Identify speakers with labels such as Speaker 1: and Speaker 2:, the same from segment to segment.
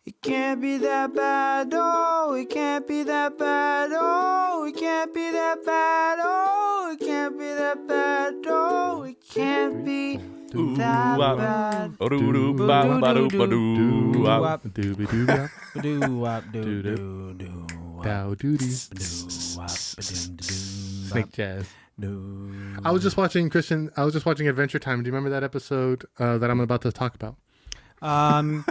Speaker 1: It can't be that bad, oh, it can't be that bad, oh, it can't be that bad, oh, it can't be that bad, oh, it can't be that bad.
Speaker 2: Snake jazz. I was just watching Adventure Time. Do you remember that episode that I'm about to talk about?
Speaker 1: Can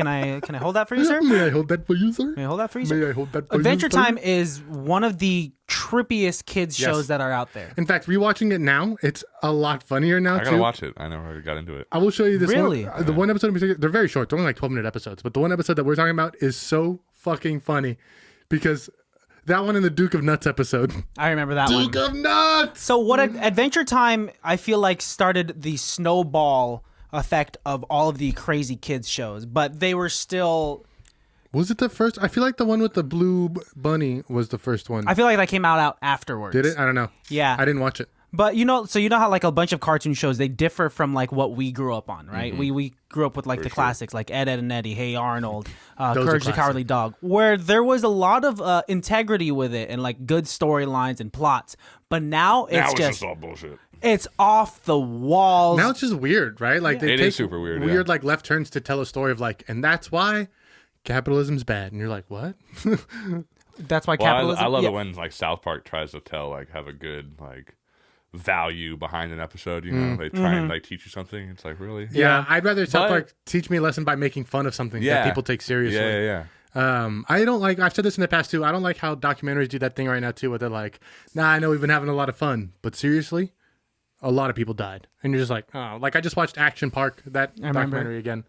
Speaker 1: I hold that for you, sir?
Speaker 2: May I hold that for you, sir?
Speaker 1: May I hold that for you, sir?
Speaker 2: May I hold that for
Speaker 1: Adventure
Speaker 2: you, sir?
Speaker 1: Time is one of the trippiest kids shows that are out there.
Speaker 2: In fact, rewatching it now, it's a lot funnier now,
Speaker 3: I gotta watch it. I never got into it.
Speaker 2: I will show you this
Speaker 1: Really?
Speaker 2: one. The one episode in particular, they're very short. They're only like 12-minute episodes. But the one episode that we're talking about is so fucking funny because that one in the Duke of Nuts episode.
Speaker 1: I remember that one.
Speaker 2: Duke of Nuts!
Speaker 1: So what Adventure Time, I feel like, started the snowball effect of all of the crazy kids shows, but they were still...
Speaker 2: Was it the first? I feel like the one with the blue bunny was the first one.
Speaker 1: I feel like that came out afterwards.
Speaker 2: Did it? I don't know.
Speaker 1: Yeah.
Speaker 2: I didn't watch it.
Speaker 1: But you know how like a bunch of cartoon shows, they differ from like what we grew up on, right?
Speaker 2: Mm-hmm.
Speaker 1: We grew up with like the classics, like Ed, Ed and Eddie, Hey Arnold,
Speaker 2: are
Speaker 1: Courage the
Speaker 2: classic.
Speaker 1: Cowardly Dog, where there was a lot of integrity with it and like good storylines and plots. But now it's just
Speaker 3: all bullshit.
Speaker 1: it's off the walls.
Speaker 2: Now it's just weird, right? Like they
Speaker 3: It
Speaker 2: take
Speaker 3: is super weird,
Speaker 2: weird
Speaker 3: yeah.
Speaker 2: like left turns to tell a story of like, and that's why capitalism's bad. And you're like, what?
Speaker 1: That's why
Speaker 3: Well,
Speaker 1: capitalism.
Speaker 3: I love
Speaker 1: yeah.
Speaker 3: it when like South Park tries to tell like have a good like value behind an episode. You know, they try and like teach you something. It's like really,
Speaker 2: Yeah, I'd rather South
Speaker 3: But-
Speaker 2: Park teach me a lesson by making fun of something that
Speaker 3: Yeah.
Speaker 2: people take seriously.
Speaker 3: yeah.
Speaker 2: I don't like, I've said this in the past too, I don't like how documentaries do that thing right now too, where they're like, nah, I know we've been having a lot of fun, but seriously, a lot of people died. And you're just like, oh, like I just watched Action Park, that
Speaker 1: remember.
Speaker 2: documentary again.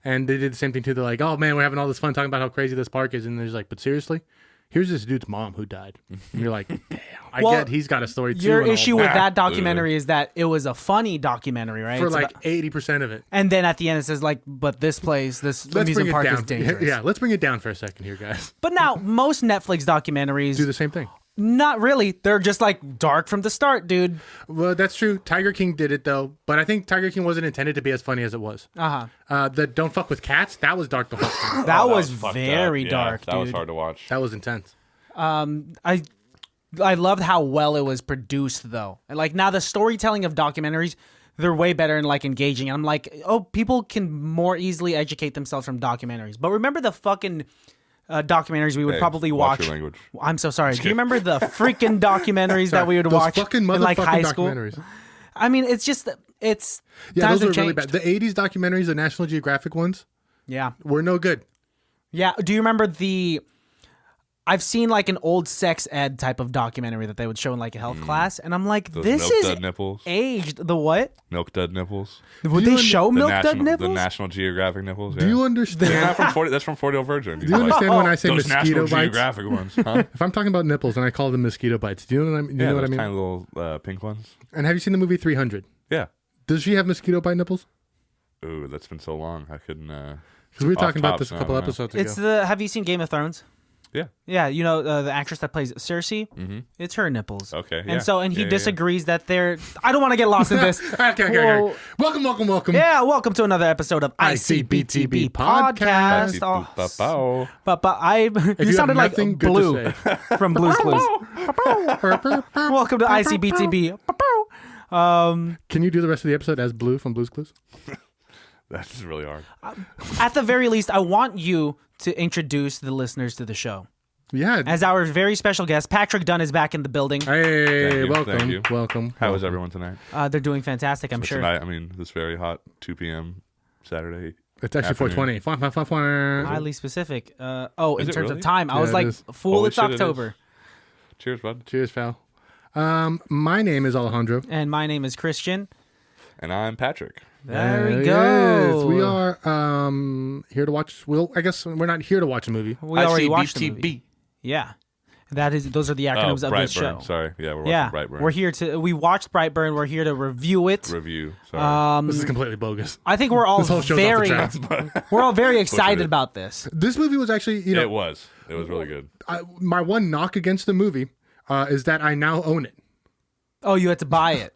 Speaker 2: And they did the same thing too. They're like, oh man, we're having all this fun talking about how crazy this park is. And they're just like, but seriously, here's this dude's mom who died. And you're like, damn, I
Speaker 1: Well,
Speaker 2: get he's got a story too.
Speaker 1: Your
Speaker 2: and all
Speaker 1: issue with
Speaker 2: that.
Speaker 1: that documentary is that it was a funny documentary, right?
Speaker 2: For
Speaker 1: It's
Speaker 2: like
Speaker 1: about-
Speaker 2: 80% of it.
Speaker 1: and then at the end it says like, but this place, this
Speaker 2: Let's
Speaker 1: amusement
Speaker 2: bring it
Speaker 1: park
Speaker 2: down.
Speaker 1: is dangerous.
Speaker 2: Yeah, let's bring it down for a second here, guys.
Speaker 1: But now most Netflix documentaries,
Speaker 2: Do the same thing.
Speaker 1: not really. They're just like dark from the start, dude.
Speaker 2: Well, that's true. Tiger King did it though, but I think Tiger King wasn't intended to be as funny as it was. The Don't Fuck with Cats, that was dark the whole time.
Speaker 1: That was
Speaker 3: fucked
Speaker 1: very
Speaker 3: up.
Speaker 1: dark,
Speaker 3: That
Speaker 1: dude.
Speaker 3: was hard to watch.
Speaker 2: That was intense.
Speaker 1: I loved how well it was produced though. And like now the storytelling of documentaries, they're way better and like engaging. And I'm like, oh, people can more easily educate themselves from documentaries. But remember the fucking documentaries we would
Speaker 3: Hey,
Speaker 1: probably
Speaker 3: watch
Speaker 1: watch.
Speaker 3: your language.
Speaker 1: I'm so sorry. Do you remember the freaking documentaries that we would
Speaker 2: Those
Speaker 1: watch
Speaker 2: fucking
Speaker 1: in like
Speaker 2: motherfucking
Speaker 1: high school?
Speaker 2: documentaries.
Speaker 1: I mean, it's just it's
Speaker 2: Yeah,
Speaker 1: times
Speaker 2: those
Speaker 1: have
Speaker 2: were really
Speaker 1: changed.
Speaker 2: bad. The 80s documentaries, the National Geographic ones,
Speaker 1: Yeah.
Speaker 2: were no good.
Speaker 1: Yeah. Do you remember I've seen like an old sex ed type of documentary that they would show in like a health class, and I'm like,
Speaker 3: Those
Speaker 1: this
Speaker 3: milk
Speaker 1: is
Speaker 3: dud nipples.
Speaker 1: aged. The what?
Speaker 3: Milk dud nipples.
Speaker 1: Would
Speaker 2: you
Speaker 1: they show
Speaker 3: The
Speaker 1: milk dud
Speaker 3: national,
Speaker 1: nipples?
Speaker 3: The National Geographic nipples.
Speaker 2: Do you understand?
Speaker 3: Not from 40, that's from 40 Year Virgin.
Speaker 2: Do you understand when I say
Speaker 3: Those
Speaker 2: mosquito
Speaker 3: National
Speaker 2: bites?
Speaker 3: Geographic ones. Huh?
Speaker 2: If I'm talking about nipples and I call them mosquito bites, do you know what I mean? You know what I
Speaker 3: those
Speaker 2: mean?
Speaker 3: tiny little pink ones.
Speaker 2: And have you seen the movie 300?
Speaker 3: Yeah.
Speaker 2: Does she have mosquito bite nipples?
Speaker 3: Ooh, that's been so long. I couldn't.
Speaker 2: Because we were
Speaker 3: Off
Speaker 2: talking about
Speaker 3: tops,
Speaker 2: this a
Speaker 3: no,
Speaker 2: couple
Speaker 3: no.
Speaker 2: episodes ago.
Speaker 1: It's have you seen Game of Thrones?
Speaker 3: Yeah.
Speaker 1: Yeah, you know the actress that plays Cersei. Mm-hmm. It's her nipples.
Speaker 3: Okay, yeah.
Speaker 1: And so, and he
Speaker 3: Yeah, yeah.
Speaker 1: disagrees that they're. I don't want to get lost in this.
Speaker 2: Okay.
Speaker 1: Whoa.
Speaker 2: Welcome.
Speaker 1: Yeah, welcome to another episode of ICBTB podcast. Oh, but
Speaker 2: you
Speaker 1: you sounded
Speaker 2: have
Speaker 1: like
Speaker 2: nothing good to
Speaker 1: Blue
Speaker 2: say.
Speaker 1: from Blue's Clues. Welcome to ICBTB.
Speaker 2: Can you do the rest of the episode as Blue from Blue's Clues?
Speaker 3: That's just really hard.
Speaker 1: At the very least, I want you to introduce the listeners to the show.
Speaker 2: Yeah.
Speaker 1: As our very special guest, Patrick Dunne is back in the building.
Speaker 2: Hey,
Speaker 3: Thank you.
Speaker 2: welcome.
Speaker 3: How is everyone tonight?
Speaker 1: They're doing fantastic, I'm
Speaker 3: But
Speaker 1: sure.
Speaker 3: Tonight, I mean, this very hot 2 p.m. Saturday.
Speaker 2: It's actually
Speaker 3: afternoon.
Speaker 2: 420.
Speaker 1: Highly specific. In
Speaker 3: Is
Speaker 1: terms
Speaker 3: it really?
Speaker 1: of time, I
Speaker 2: Yeah,
Speaker 1: was
Speaker 2: it
Speaker 1: like,
Speaker 2: is.
Speaker 1: fool,
Speaker 3: Holy
Speaker 1: it's
Speaker 3: shit, it is.
Speaker 1: October.
Speaker 3: Cheers, bud.
Speaker 2: Cheers, Fal. My name is Alejandro.
Speaker 1: And my name is Christian.
Speaker 3: And I'm Patrick.
Speaker 1: There we
Speaker 2: Yes,
Speaker 1: go.
Speaker 2: we are here to watch. Well, I guess we're not here to watch a movie.
Speaker 1: We already watched the movie.
Speaker 3: ICBTB.
Speaker 1: Yeah. Those are the acronyms of this show.
Speaker 3: Brightburn. Sorry. Yeah, we're
Speaker 1: Yeah.
Speaker 3: watching Brightburn.
Speaker 1: We're here we watched Brightburn. We're here to review it.
Speaker 3: Review. Sorry.
Speaker 2: This is completely bogus.
Speaker 1: I think we're all
Speaker 2: This whole show's off the
Speaker 1: very,
Speaker 2: tracks.
Speaker 1: we're all very excited
Speaker 3: it.
Speaker 1: about this.
Speaker 2: This movie was actually,
Speaker 3: it was. It was really good.
Speaker 2: my one knock against the movie is that I now own it.
Speaker 1: Oh, you had to buy it.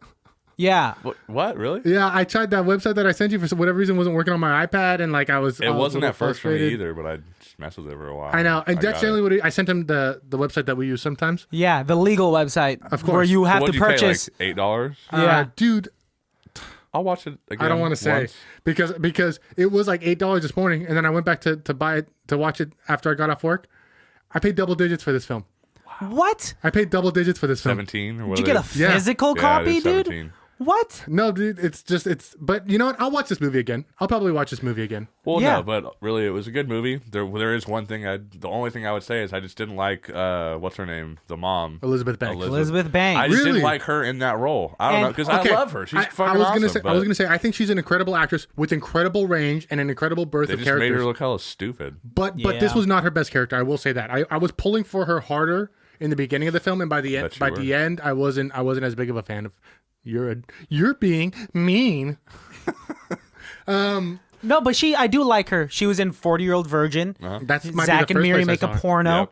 Speaker 1: Yeah.
Speaker 3: What? Really?
Speaker 2: Yeah, I tried that website that I sent you for whatever reason wasn't working on my iPad, and like I was.
Speaker 3: It
Speaker 2: I was
Speaker 3: wasn't
Speaker 2: a little
Speaker 3: at first for me
Speaker 2: frustrated.
Speaker 3: either, but I just messed with it for a while.
Speaker 2: I know, and
Speaker 3: I
Speaker 2: that's
Speaker 3: got
Speaker 2: generally
Speaker 3: it.
Speaker 2: what I sent him the website that we use sometimes.
Speaker 1: Yeah, the legal website.
Speaker 2: Of
Speaker 1: Where
Speaker 2: course.
Speaker 1: you have to
Speaker 3: What'd you
Speaker 1: purchase.
Speaker 3: pay, like $8?
Speaker 1: Yeah.
Speaker 2: Dude,
Speaker 3: I'll watch it again.
Speaker 2: I don't want to say
Speaker 3: once.
Speaker 2: because it was like $8 this morning, and then I went back to buy it to watch it after I got off work. I paid double digits for this film.
Speaker 1: What?
Speaker 2: I paid double digits for this film.
Speaker 3: 17 or
Speaker 1: Did
Speaker 3: what?
Speaker 1: you get a
Speaker 2: Yeah.
Speaker 1: physical
Speaker 3: Yeah, it
Speaker 1: copy,
Speaker 3: is
Speaker 1: dude?
Speaker 3: 17.
Speaker 1: What?
Speaker 2: No, dude, but you know what? I'll watch this movie again. I'll probably watch this movie again.
Speaker 3: Well,
Speaker 1: Yeah.
Speaker 3: no, but really, it was a good movie. There is one thing. The only thing I would say is I just didn't like what's her name, the mom,
Speaker 2: Elizabeth Banks.
Speaker 1: Elizabeth Banks.
Speaker 3: I just
Speaker 2: Really?
Speaker 3: didn't like her in that role. I don't know because
Speaker 2: Okay,
Speaker 3: I love her. She's
Speaker 2: I
Speaker 3: fucking
Speaker 2: was
Speaker 3: awesome.
Speaker 2: gonna say,
Speaker 3: but
Speaker 2: I was gonna say, I think she's an incredible actress with incredible range and an incredible birth
Speaker 3: they
Speaker 2: of
Speaker 3: just made
Speaker 2: characters.
Speaker 3: her look hella stupid.
Speaker 2: But
Speaker 1: Yeah.
Speaker 2: this was not her best character. I will say that. I was pulling for her harder in the beginning of the film, and by the end,
Speaker 3: Bet you were.
Speaker 2: I wasn't as big of a fan of. You're being mean.
Speaker 1: No, but I do like her. She was in 40-Year-Old Virgin.
Speaker 2: That's might
Speaker 1: Zach
Speaker 2: be the
Speaker 1: and
Speaker 2: first
Speaker 1: Miri
Speaker 2: place
Speaker 1: make
Speaker 2: I
Speaker 1: a
Speaker 2: saw her.
Speaker 1: porno.
Speaker 3: Yep.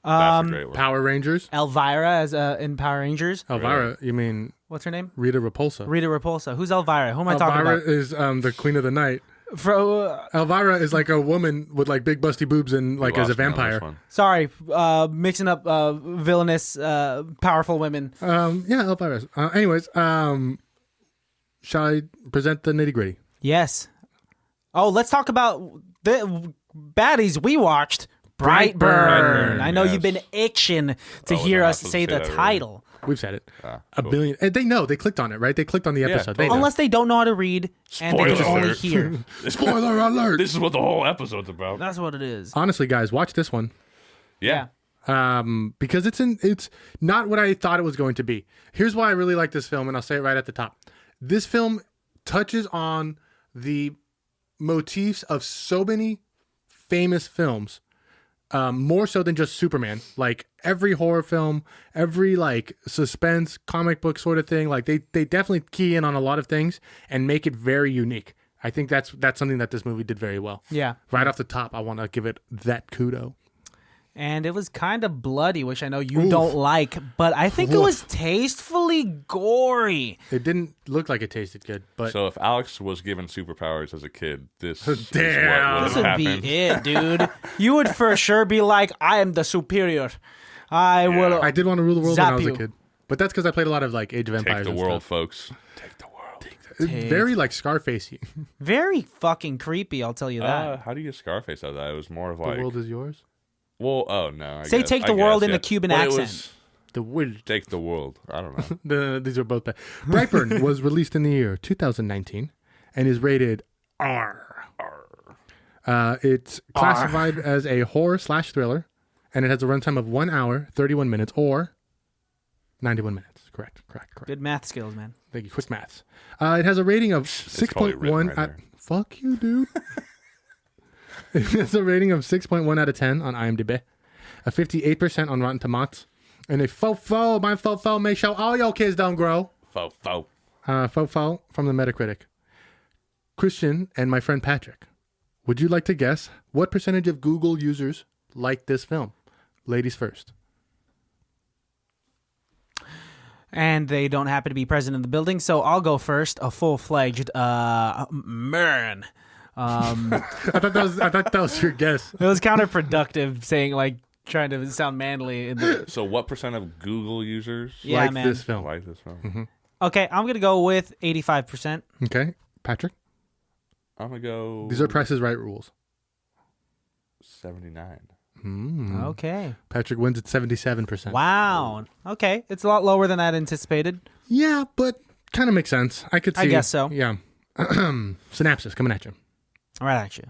Speaker 3: That's a great one.
Speaker 2: Power Rangers.
Speaker 1: Elvira as in Power Rangers.
Speaker 2: Elvira, you mean
Speaker 1: What's her name?
Speaker 2: Rita Repulsa?
Speaker 1: Rita Repulsa. Who's Elvira? Who am I talking
Speaker 2: Elvira
Speaker 1: about?
Speaker 2: is the Queen of the Night.
Speaker 1: Fro-
Speaker 2: Elvira is like a woman with like big busty boobs and like
Speaker 3: You
Speaker 2: as a
Speaker 3: lost me on this
Speaker 2: vampire.
Speaker 3: one.
Speaker 1: sorry, mixing up villainous, powerful women.
Speaker 2: Yeah, Elvira. Anyways, shall I present the nitty gritty?
Speaker 1: Yes. Oh, let's talk about the baddies we watched. Brightburn.
Speaker 3: Brightburn,
Speaker 1: I know
Speaker 3: yes.
Speaker 1: you've been itching to
Speaker 3: Oh,
Speaker 1: hear
Speaker 3: we're not
Speaker 1: us
Speaker 3: supposed
Speaker 1: say
Speaker 3: to
Speaker 1: the
Speaker 3: say that,
Speaker 1: title.
Speaker 2: We've said it
Speaker 3: Ah,
Speaker 2: a
Speaker 3: cool.
Speaker 2: billion. And they know they clicked on it, right? They clicked on the episode. They
Speaker 3: totally.
Speaker 2: know.
Speaker 1: Unless they don't know how to read and they can
Speaker 3: Spoiler
Speaker 1: only
Speaker 3: alert.
Speaker 1: hear.
Speaker 2: Spoiler alert!
Speaker 3: This is what the whole episode's about.
Speaker 1: That's what it is.
Speaker 2: Honestly, guys, watch this one.
Speaker 3: Yeah.
Speaker 2: Because it's not what I thought it was going to be. Here's why I really like this film, and I'll say it right at the top. This film touches on the motifs of so many famous films, more so than just Superman. Like every horror film, every like suspense comic book sort of thing, like they definitely key in on a lot of things and make it very unique. I think that's something that this movie did very well.
Speaker 1: Yeah.
Speaker 2: Right off the top, I want to give it that kudo.
Speaker 1: And it was kind of bloody, which I know you don't like, but I think it was tastefully gory.
Speaker 2: It didn't look like it tasted good, but
Speaker 3: So if Alex was given superpowers as a kid, this is
Speaker 2: Damn.
Speaker 3: what
Speaker 1: This
Speaker 3: would
Speaker 1: would
Speaker 3: have
Speaker 1: be
Speaker 3: happened.
Speaker 1: it, dude. You would for sure be like, I am the superior. I will.
Speaker 2: I did want to rule the world when I was a
Speaker 1: Zap you.
Speaker 2: kid. But that's because I played a lot of like Age of
Speaker 3: Take
Speaker 2: Empires.
Speaker 3: the
Speaker 2: and
Speaker 3: world,
Speaker 2: stuff.
Speaker 3: folks. Take the world.
Speaker 2: It's very like Scarfacey.
Speaker 1: Very fucking creepy, I'll tell you that.
Speaker 3: How do you get Scarface out of that? It was more of
Speaker 2: The
Speaker 3: like,
Speaker 2: world is yours.
Speaker 3: well, oh no. I
Speaker 1: Say
Speaker 3: guess-
Speaker 1: take
Speaker 3: I
Speaker 1: the world
Speaker 3: guess,
Speaker 1: in
Speaker 3: yeah.
Speaker 1: the Cuban
Speaker 3: Well, it
Speaker 1: accent.
Speaker 3: was
Speaker 2: The world.
Speaker 3: take the world. I don't know.
Speaker 2: These are both bad. Brightburn was released in the year 2019 and is rated R. It's classified as a horror/thriller, and it has a runtime of 1 hour, 31 minutes, or 91 minutes. Correct.
Speaker 1: Good math skills, man.
Speaker 2: Thank you. Quick maths. It has a rating of
Speaker 3: probably written
Speaker 2: 6.1.
Speaker 3: right there.
Speaker 2: Fuck you, dude. It has a rating of 6.1 out of 10 on IMDb, a 58% on Rotten Tomatoes, and a fofo. My fofo make sure all your kids don't grow.
Speaker 3: Faux.
Speaker 2: Fofo from the Metacritic. Christian and my friend Patrick, would you like to guess what percentage of Google users like this film? Ladies first.
Speaker 1: And they don't happen to be present in the building, so I'll go first. A full-fledged man.
Speaker 2: I thought that was your guess.
Speaker 1: It was counterproductive saying like trying to sound manly. In the...
Speaker 3: So what percent of Google users
Speaker 1: Yeah,
Speaker 2: like
Speaker 1: man.
Speaker 2: this film.
Speaker 3: like this film?
Speaker 1: Okay, I'm gonna go with 85%.
Speaker 2: Okay, Patrick.
Speaker 3: I'm gonna go.
Speaker 2: These are Price is Right rules.
Speaker 3: 79.
Speaker 1: Okay.
Speaker 2: Patrick wins at 77%.
Speaker 1: Wow. Okay, it's a lot lower than I'd anticipated.
Speaker 2: Yeah, but kind of makes sense. I could see.
Speaker 1: I guess so.
Speaker 2: Yeah. Synapses coming at you.
Speaker 1: Right at you.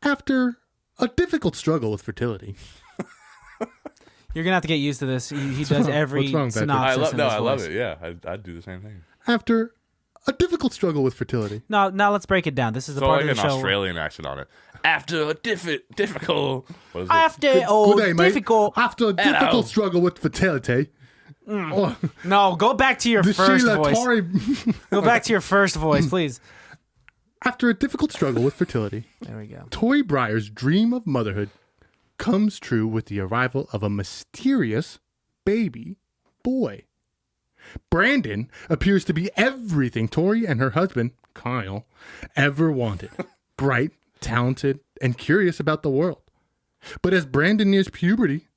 Speaker 2: After a difficult struggle with fertility.
Speaker 1: You're gonna have to get used to this. He does every
Speaker 2: What's wrong, Patrick?
Speaker 1: synopsis.
Speaker 3: I love
Speaker 1: voice.
Speaker 3: it. Yeah, I'd do the same thing.
Speaker 2: After a difficult struggle with fertility.
Speaker 1: Now let's break it down. This is the
Speaker 3: So
Speaker 1: part
Speaker 3: like
Speaker 1: of the
Speaker 3: an
Speaker 1: show.
Speaker 3: Australian accent on it. After a difficult. What is it?
Speaker 1: After
Speaker 2: Good day, mate.
Speaker 1: difficult.
Speaker 2: After a difficult struggle with fertility. Oh,
Speaker 1: No, go back to your
Speaker 2: the
Speaker 1: first
Speaker 2: Sheila
Speaker 1: voice.
Speaker 2: Torrey.
Speaker 1: Go back to your first voice, please.
Speaker 2: After a difficult struggle with fertility,
Speaker 1: There we go.
Speaker 2: Tory Breyer's dream of motherhood comes true with the arrival of a mysterious baby boy. Brandon appears to be everything Tori and her husband, Kyle, ever wanted. Bright, talented, and curious about the world. But as Brandon nears puberty,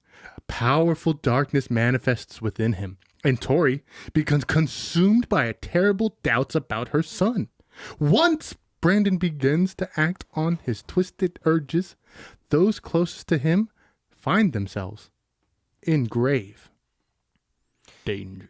Speaker 2: powerful darkness manifests within him, and Tori becomes consumed by a terrible doubts about her son. Once Brandon begins to act on his twisted urges, those closest to him find themselves in grave danger.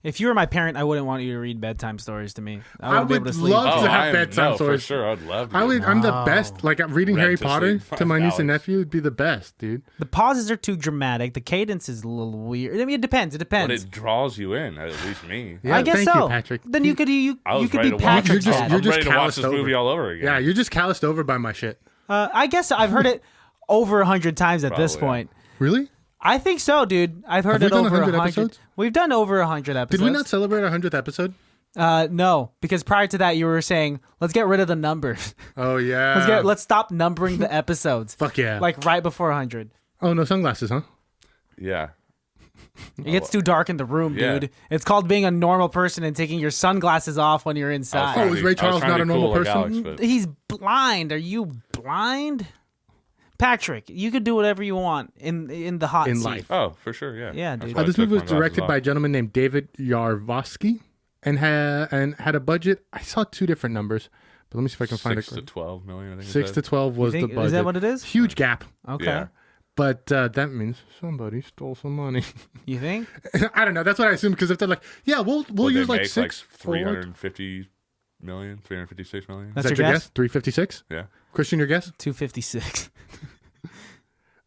Speaker 1: If you were my parent, I wouldn't want you to read bedtime stories to me.
Speaker 2: I
Speaker 1: wouldn't be able
Speaker 2: would
Speaker 1: to sleep.
Speaker 2: love to
Speaker 3: I
Speaker 2: have
Speaker 3: am-
Speaker 2: bedtime
Speaker 3: no,
Speaker 2: stories.
Speaker 3: For sure, I'd love to.
Speaker 2: I'm the best. Like reading
Speaker 3: Read
Speaker 2: Harry
Speaker 3: to
Speaker 2: Potter
Speaker 3: sleep
Speaker 2: to my niece and
Speaker 3: Alex.
Speaker 2: nephew would be the best, dude.
Speaker 1: The pauses are too dramatic. The cadence is a little weird. I mean, it depends. It
Speaker 3: But
Speaker 1: depends.
Speaker 3: it draws you in, at least me.
Speaker 2: Yeah,
Speaker 1: I guess
Speaker 2: thank
Speaker 1: so.
Speaker 2: you, Patrick.
Speaker 1: Then you could
Speaker 3: I was
Speaker 1: could
Speaker 3: ready
Speaker 1: be
Speaker 3: to watch.
Speaker 1: Patrick's
Speaker 2: You're just-
Speaker 1: dad.
Speaker 2: you're
Speaker 3: I'm ready to watch
Speaker 2: calloused
Speaker 3: this
Speaker 2: over.
Speaker 3: movie all over again.
Speaker 2: Yeah, you're just calloused over by my shit.
Speaker 1: I guess I've heard it over 100 times at this
Speaker 3: Probably, yeah.
Speaker 1: point.
Speaker 2: Really?
Speaker 1: I think so, dude. I've heard
Speaker 2: Have we
Speaker 1: it
Speaker 2: done
Speaker 1: over
Speaker 2: 100
Speaker 1: 100.
Speaker 2: episodes?
Speaker 1: We've done over 100 episodes.
Speaker 2: Did we not celebrate our 100th episode?
Speaker 1: No, because prior to that, you were saying, let's get rid of the numbers.
Speaker 2: Oh yeah.
Speaker 1: Let's stop numbering the episodes.
Speaker 2: Fuck yeah.
Speaker 1: Like right before 100.
Speaker 2: Oh no, sunglasses, huh?
Speaker 3: Yeah.
Speaker 1: It gets too dark in the room,
Speaker 3: Yeah.
Speaker 1: dude. It's called being a normal person and taking your sunglasses off when you're inside.
Speaker 2: Oh, is Ray Charles not a normal person?
Speaker 1: He's blind. Are you blind? Patrick, you could do whatever you want in the hot
Speaker 2: In
Speaker 1: seat.
Speaker 2: life.
Speaker 3: Oh, for sure, yeah.
Speaker 1: Yeah,
Speaker 3: That's
Speaker 1: dude.
Speaker 3: why I
Speaker 2: This
Speaker 3: took
Speaker 2: movie was
Speaker 3: my glasses
Speaker 2: directed
Speaker 3: off.
Speaker 2: by a gentleman named David Yarvosky and had a budget. I saw two different numbers, but let me see if I can find
Speaker 3: 6 to 12 million, I think. it
Speaker 2: 6
Speaker 3: said.
Speaker 2: to 12 was the
Speaker 1: think-
Speaker 2: budget.
Speaker 1: is that what it is?
Speaker 2: Huge gap.
Speaker 1: Okay.
Speaker 3: Yeah.
Speaker 2: But that means somebody stole some money.
Speaker 1: You think?
Speaker 2: I don't know. That's what I assume because if they're like, yeah, we'll
Speaker 3: Would
Speaker 2: use
Speaker 3: they
Speaker 2: like
Speaker 3: make,
Speaker 2: 6 forward.
Speaker 3: 350 million, 356 million.
Speaker 1: That's
Speaker 2: Is that
Speaker 1: your
Speaker 2: your
Speaker 1: guess?
Speaker 2: guess? 356.
Speaker 3: Yeah.
Speaker 2: Christian, your guess?
Speaker 1: 256.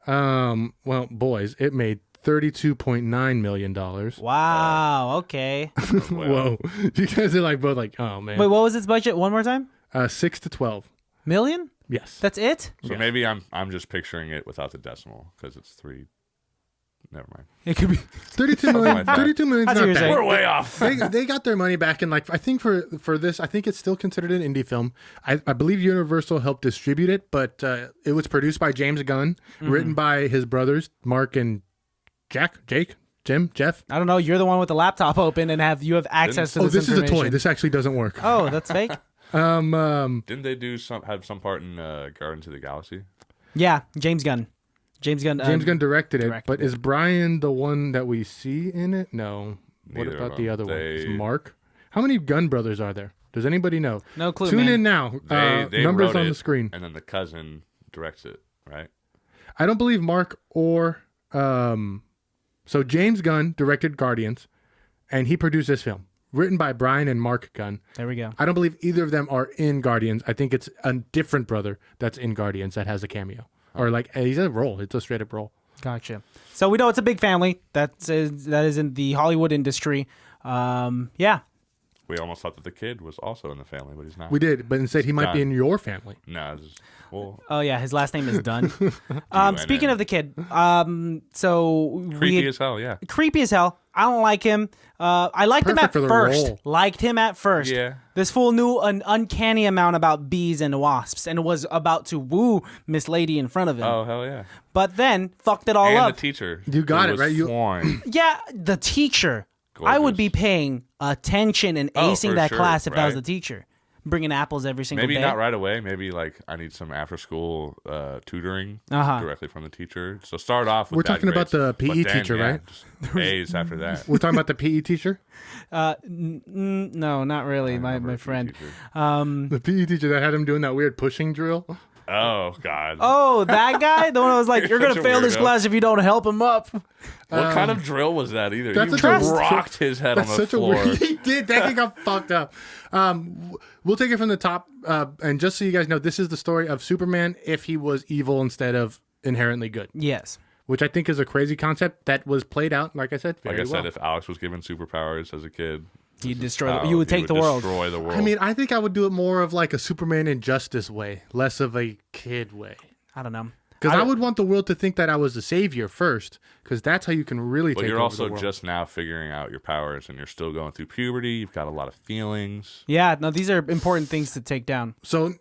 Speaker 2: Well, boys, it made $32.9 million.
Speaker 1: Wow. Okay.
Speaker 2: Whoa. You guys are like both like, oh man.
Speaker 1: Wait, what was its budget? One more time?
Speaker 2: 6 to 12.
Speaker 1: Million?
Speaker 2: Yes.
Speaker 1: That's it?
Speaker 3: So maybe I'm just picturing it without the decimal because it's 3. Never mind.
Speaker 1: It could be.
Speaker 2: 32 million.
Speaker 3: like that.
Speaker 2: 32 million is
Speaker 1: That's what
Speaker 2: not
Speaker 1: you're
Speaker 2: bad.
Speaker 1: saying.
Speaker 3: We're way off.
Speaker 2: They got their money back, and like I think for this, I think it's still considered an indie film. I believe Universal helped distribute it, but it was produced by James Gunn, written by his brothers Mark and Jeff.
Speaker 1: I don't know. You're the one with the laptop open and you have access to
Speaker 2: Oh,
Speaker 1: this
Speaker 2: this is a toy.
Speaker 1: information.
Speaker 2: This actually doesn't work.
Speaker 1: Oh, that's fake?
Speaker 3: Didn't they have some part in Guardians of the Galaxy?
Speaker 1: Yeah, James Gunn. James Gunn
Speaker 2: directed it,
Speaker 1: directed
Speaker 2: but
Speaker 1: it.
Speaker 2: is Brian the one that we see in it? No.
Speaker 3: Neither
Speaker 2: what
Speaker 3: of
Speaker 2: about the
Speaker 3: them.
Speaker 2: other one? Is
Speaker 3: They-
Speaker 2: Mark? How many Gunn brothers are there? Does anybody know?
Speaker 1: No clue,
Speaker 2: Tune
Speaker 1: man.
Speaker 2: in now.
Speaker 3: They
Speaker 2: Numbers
Speaker 3: wrote
Speaker 2: on
Speaker 3: it,
Speaker 2: the screen.
Speaker 3: and then the cousin directs it, right?
Speaker 2: I don't believe Mark or so James Gunn directed Guardians, and he produced this film, written by Brian and Mark Gunn.
Speaker 1: There we go.
Speaker 2: I don't believe either of them are in Guardians. I think it's a different brother that's in Guardians that has a cameo, or like he's a role. It's a straight up role.
Speaker 1: Gotcha. So we know it's a big family that is in the Hollywood industry. Yeah.
Speaker 3: We almost thought that the kid was also in the family, but he's not.
Speaker 2: We did, but instead he might be in your family.
Speaker 3: No, well,
Speaker 1: Oh yeah, his last name is Dunn.
Speaker 3: DUNN.
Speaker 1: Speaking of the kid, so
Speaker 3: creepy as hell, yeah.
Speaker 1: creepy as hell. I don't like him. I liked him
Speaker 2: Perfect
Speaker 1: at
Speaker 2: for the
Speaker 1: first.
Speaker 2: role.
Speaker 1: Liked him at first.
Speaker 3: Yeah.
Speaker 1: This fool knew an uncanny amount about bees and wasps and was about to woo Miss Lady in front of him.
Speaker 3: Oh, hell yeah.
Speaker 1: But then fucked it all
Speaker 3: And
Speaker 1: up.
Speaker 3: the teacher.
Speaker 2: You got
Speaker 3: who
Speaker 2: it, right?
Speaker 3: was
Speaker 2: You-
Speaker 3: sworn.
Speaker 1: Yeah, the teacher. I would
Speaker 3: Gorgeous.
Speaker 1: be paying attention and
Speaker 3: Oh,
Speaker 1: acing
Speaker 3: for
Speaker 1: that
Speaker 3: sure,
Speaker 1: class if I was
Speaker 3: right?
Speaker 1: the teacher. Bringing apples every single
Speaker 3: Maybe
Speaker 1: day.
Speaker 3: not right away. Maybe like I need some after school tutoring
Speaker 1: Uh-huh.
Speaker 3: directly from the teacher. So start off with
Speaker 2: We're
Speaker 3: bad
Speaker 2: talking about
Speaker 3: grades,
Speaker 2: the PE
Speaker 3: but then,
Speaker 2: teacher,
Speaker 3: yeah,
Speaker 2: right?
Speaker 3: just A's after that.
Speaker 2: We're talking about the PE teacher,
Speaker 1: No, not really, my
Speaker 3: Remember
Speaker 1: friend.
Speaker 3: teacher.
Speaker 2: the PE teacher that had him doing that weird pushing drill.
Speaker 3: Oh God.
Speaker 1: Oh, that guy? The one that was like, you're going to
Speaker 3: Such a
Speaker 1: fail this
Speaker 3: weirdo.
Speaker 1: class if you don't help him up.
Speaker 3: What kind of drill was that? Either
Speaker 2: That's
Speaker 3: he
Speaker 2: such a-
Speaker 3: rocked his head on
Speaker 2: That's
Speaker 3: the
Speaker 2: such a
Speaker 3: floor.
Speaker 2: weird. He did. That thing got fucked up. We'll take it from the top. And just so you guys know, this is the story of Superman if he was evil instead of inherently good,
Speaker 1: Yes.
Speaker 2: which I think is a crazy concept that was played out. Like I said, very
Speaker 3: Like I said,
Speaker 2: well.
Speaker 3: if Alex was given superpowers as a kid,
Speaker 1: You'd destroy
Speaker 3: how
Speaker 1: you would
Speaker 3: he
Speaker 1: take the world.
Speaker 3: Destroy the world.
Speaker 2: I mean, I think I would do it more of like a Superman Injustice way, less of a kid way.
Speaker 1: I don't know.
Speaker 2: Because I would want the world to think that I was the savior first, because that's how you can really
Speaker 3: but
Speaker 2: take
Speaker 3: you're
Speaker 2: over
Speaker 3: also
Speaker 2: the world.
Speaker 3: just now figuring out your powers, and you're still going through puberty. You've got a lot of feelings.
Speaker 1: Yeah, no, these are important things to take down.
Speaker 2: So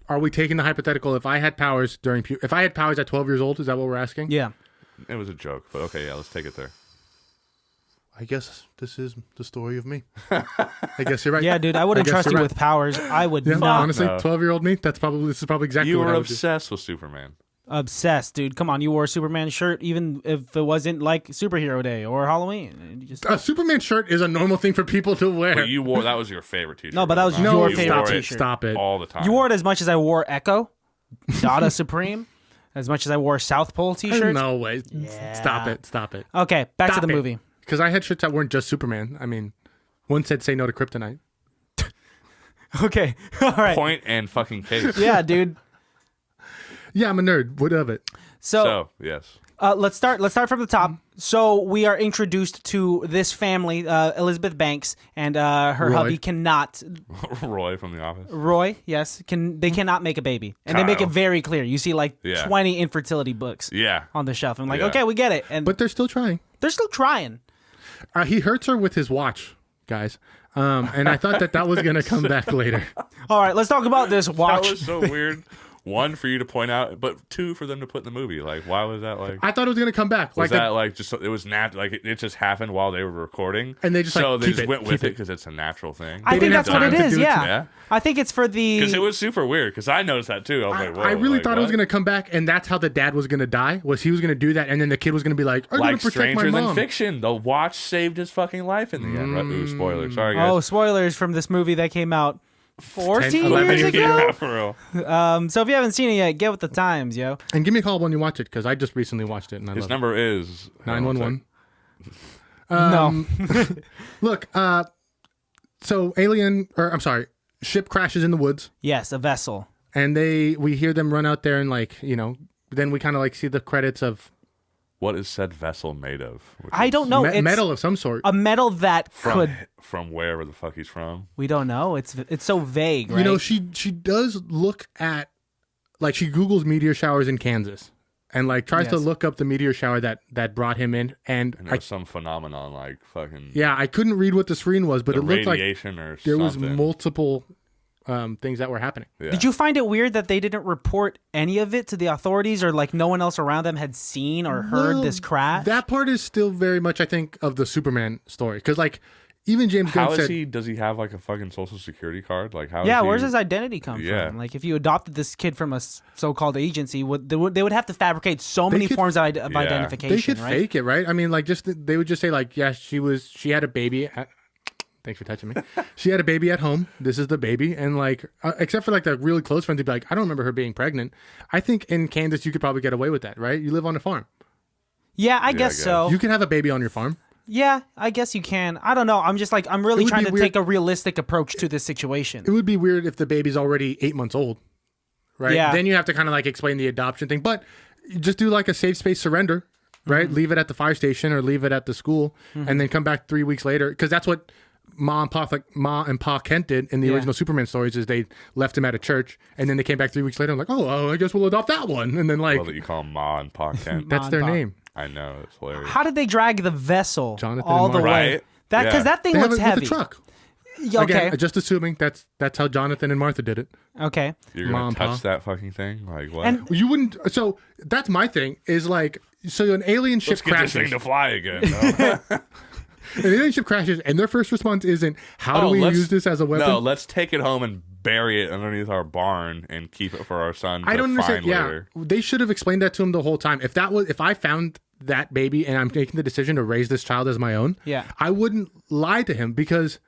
Speaker 2: are we taking the hypothetical? If I had powers if I had powers at 12 years old, is that what we're asking?
Speaker 1: Yeah.
Speaker 3: It was a joke, but okay, yeah, let's take it there.
Speaker 2: I guess this is the story of me. I guess you're right.
Speaker 1: Yeah, dude, I wouldn't
Speaker 2: guess
Speaker 1: trust you
Speaker 2: you're
Speaker 1: with powers. I would
Speaker 2: Yeah,
Speaker 1: not.
Speaker 2: honestly,
Speaker 3: No.
Speaker 2: 12-year-old me. This is probably exactly
Speaker 3: You
Speaker 2: what
Speaker 3: were
Speaker 2: I would do.
Speaker 3: obsessed with Superman.
Speaker 1: Obsessed, dude. Come on, you wore a Superman shirt even if it wasn't like Superhero Day or Halloween. You just...
Speaker 2: A Superman shirt is a normal thing for people to wear.
Speaker 3: But you wore that was your favorite T-shirt.
Speaker 1: No, but that was
Speaker 3: No,
Speaker 1: your
Speaker 3: you
Speaker 1: favorite
Speaker 3: wore it
Speaker 1: T-shirt.
Speaker 2: Stop it.
Speaker 3: all the time.
Speaker 1: You wore it as much as I wore Echo, Dada Supreme, as much as I wore South Pole T-shirts.
Speaker 2: No way.
Speaker 1: Yeah.
Speaker 2: Stop it.
Speaker 1: Okay, back
Speaker 2: Stop
Speaker 1: to the
Speaker 2: it.
Speaker 1: movie.
Speaker 2: Because I had shirts that weren't just Superman. I mean, one said "Say no to Kryptonite."
Speaker 1: Okay, all right.
Speaker 3: Point and fucking case.
Speaker 1: Yeah, dude.
Speaker 2: Yeah, I'm a nerd. What of it?
Speaker 3: So yes.
Speaker 1: Let's start from the top. So we are introduced to this family, Elizabeth Banks and her
Speaker 2: Roy.
Speaker 1: hubby cannot.
Speaker 3: Roy from The Office.
Speaker 1: Roy, yes, they cannot make a baby, and they make it
Speaker 3: Kyle.
Speaker 1: very clear. You see like
Speaker 3: Yeah.
Speaker 1: 20 infertility books
Speaker 3: Yeah.
Speaker 1: on the shelf. I'm like,
Speaker 3: Yeah.
Speaker 1: okay, we get it, and
Speaker 2: But they're still trying.
Speaker 1: they're still trying.
Speaker 2: He hurts her with his watch, guys. And I thought that was going to come back later.
Speaker 1: All right, let's talk about this
Speaker 3: That
Speaker 1: watch.
Speaker 3: was so weird. One, for you to point out, but two, for them to put in the movie. Like, why was that like?
Speaker 2: I thought it was going to come back.
Speaker 3: Was
Speaker 2: like
Speaker 3: that like just it was like it just happened while they were recording,
Speaker 2: And they just,
Speaker 3: so
Speaker 2: like,
Speaker 3: they
Speaker 2: keep
Speaker 3: just
Speaker 2: it,
Speaker 3: went with
Speaker 2: keep
Speaker 3: it
Speaker 2: it.
Speaker 3: because it's a natural thing.
Speaker 1: I think
Speaker 2: didn't
Speaker 1: that's
Speaker 2: have
Speaker 1: what it
Speaker 2: time to
Speaker 1: is.
Speaker 2: do it
Speaker 1: Yeah.
Speaker 3: Yeah.
Speaker 1: I think it's for
Speaker 3: Because it
Speaker 1: the.
Speaker 3: was super weird. Because I noticed that too. I was like, whoa,
Speaker 2: I really
Speaker 3: like,
Speaker 2: thought it was
Speaker 3: what?
Speaker 2: going to come back, and that's how the dad was going to die. Was he was going to do that, and then the kid was going to be like, "I'm going
Speaker 3: Like
Speaker 2: to protect my
Speaker 3: Stranger Than
Speaker 2: mom."
Speaker 3: Fiction, the watch saved his fucking life in the end. Right? Ooh, spoiler. Sorry, guys.
Speaker 1: Oh, spoilers from this movie that came out 14
Speaker 2: 11
Speaker 1: years
Speaker 2: years
Speaker 1: ago.
Speaker 3: Yeah, for real.
Speaker 1: So if you haven't seen it yet, get with the times, yo.
Speaker 2: And give me a call when you watch it, because I just recently watched it, and I
Speaker 3: His
Speaker 2: love
Speaker 3: number is
Speaker 2: 911.
Speaker 1: No.
Speaker 2: Look, so ship crashes in the woods,
Speaker 1: Yes, a vessel.
Speaker 2: and we hear them run out there, and then we kind of like see the credits of
Speaker 3: What is said vessel made of? Which
Speaker 1: I
Speaker 3: is
Speaker 1: don't know. It's
Speaker 2: metal of some sort.
Speaker 1: a metal that
Speaker 3: from wherever the fuck he's from.
Speaker 1: We don't know. It's so vague, right?
Speaker 2: You know, she does look at, like, she Googles meteor showers in Kansas, and like tries to
Speaker 1: Yes.
Speaker 2: look up the meteor shower that brought him in, and
Speaker 3: And there was some phenomenon like fucking
Speaker 2: I couldn't read what the screen was, but
Speaker 3: the
Speaker 2: it looked like
Speaker 3: radiation or
Speaker 2: there was
Speaker 3: something.
Speaker 2: multiple things that were happening.
Speaker 3: Yeah.
Speaker 1: Did you find it weird that they didn't report any of it to the authorities, or like no one else around them had seen or heard
Speaker 2: Well,
Speaker 1: this crash?
Speaker 2: That part is still very much, I think, of the Superman story, because like even James
Speaker 3: How
Speaker 2: Gunn
Speaker 3: is
Speaker 2: said,
Speaker 3: he? Does he have like a fucking social security card? Like how?
Speaker 1: Yeah,
Speaker 3: is he,
Speaker 1: where's his identity come
Speaker 3: Yeah.
Speaker 1: from? Like, if you adopted this kid from a so-called agency, they would have to fabricate so many
Speaker 2: could-
Speaker 1: forms of
Speaker 3: Yeah.
Speaker 1: identification,
Speaker 2: they could
Speaker 1: right?
Speaker 2: fake it, right? I mean, like, they would just say like, yeah, she had a baby. Thanks for touching me. She had a baby at home. This is the baby, and like, except for like the really close friends, they'd be like, I don't remember her being pregnant. I think in Kansas you could probably get away with that, right? You live on a farm.
Speaker 1: Yeah, I guess
Speaker 3: guess.
Speaker 1: so.
Speaker 2: You can have a baby on your farm.
Speaker 1: Yeah, I guess you can. I don't know. I'm just like, I'm really
Speaker 2: It would
Speaker 1: trying
Speaker 2: be
Speaker 1: to
Speaker 2: weird-
Speaker 1: take a realistic approach to this situation.
Speaker 2: It would be weird if the baby's already 8 months old, right?
Speaker 1: Yeah.
Speaker 2: Then you have to kind of like explain the adoption thing, but you just do like a safe space surrender, right? Leave it at the fire station or leave it at the school, and then come back 3 weeks later, because that's what Ma and Pa Kent did in the
Speaker 1: Yeah.
Speaker 2: original Superman stories. Is they left him at a church, and then they came back 3 weeks later and like, oh, I guess we'll adopt that one, and then like
Speaker 3: Well, that you call him Ma and Pa Kent.
Speaker 2: that's their
Speaker 1: Ma and Pa.
Speaker 2: name.
Speaker 3: I know it's hilarious.
Speaker 1: How did they drag the vessel
Speaker 2: Jonathan
Speaker 1: all
Speaker 2: and
Speaker 1: the
Speaker 2: Martha.
Speaker 1: way?
Speaker 3: Right?
Speaker 1: That because
Speaker 3: Yeah.
Speaker 1: that thing
Speaker 2: They have
Speaker 1: looks
Speaker 2: it with
Speaker 1: heavy.
Speaker 2: the truck.
Speaker 1: Yeah, okay.
Speaker 2: Again, just assuming that's how Jonathan and Martha did it.
Speaker 1: Okay.
Speaker 3: You're
Speaker 2: Ma
Speaker 3: gonna
Speaker 2: and
Speaker 3: touch
Speaker 2: Pa.
Speaker 3: that fucking thing? Like what?
Speaker 1: And
Speaker 2: You wouldn't. So that's my thing. Is like, so an alien ship
Speaker 3: Let's get this
Speaker 2: crashes.
Speaker 3: thing to fly again. No?
Speaker 2: An alien ship crashes, and their first response isn't, "How do we
Speaker 3: let's-
Speaker 2: use this as a weapon?"
Speaker 3: No, let's take it home and bury it underneath our barn and keep it for our son to
Speaker 2: I don't understand.
Speaker 3: find
Speaker 2: Yeah,
Speaker 3: later.
Speaker 2: they should have explained that to him the whole time. If I found that baby and I'm making the decision to raise this child as my own,
Speaker 1: Yeah.
Speaker 2: I wouldn't lie to him because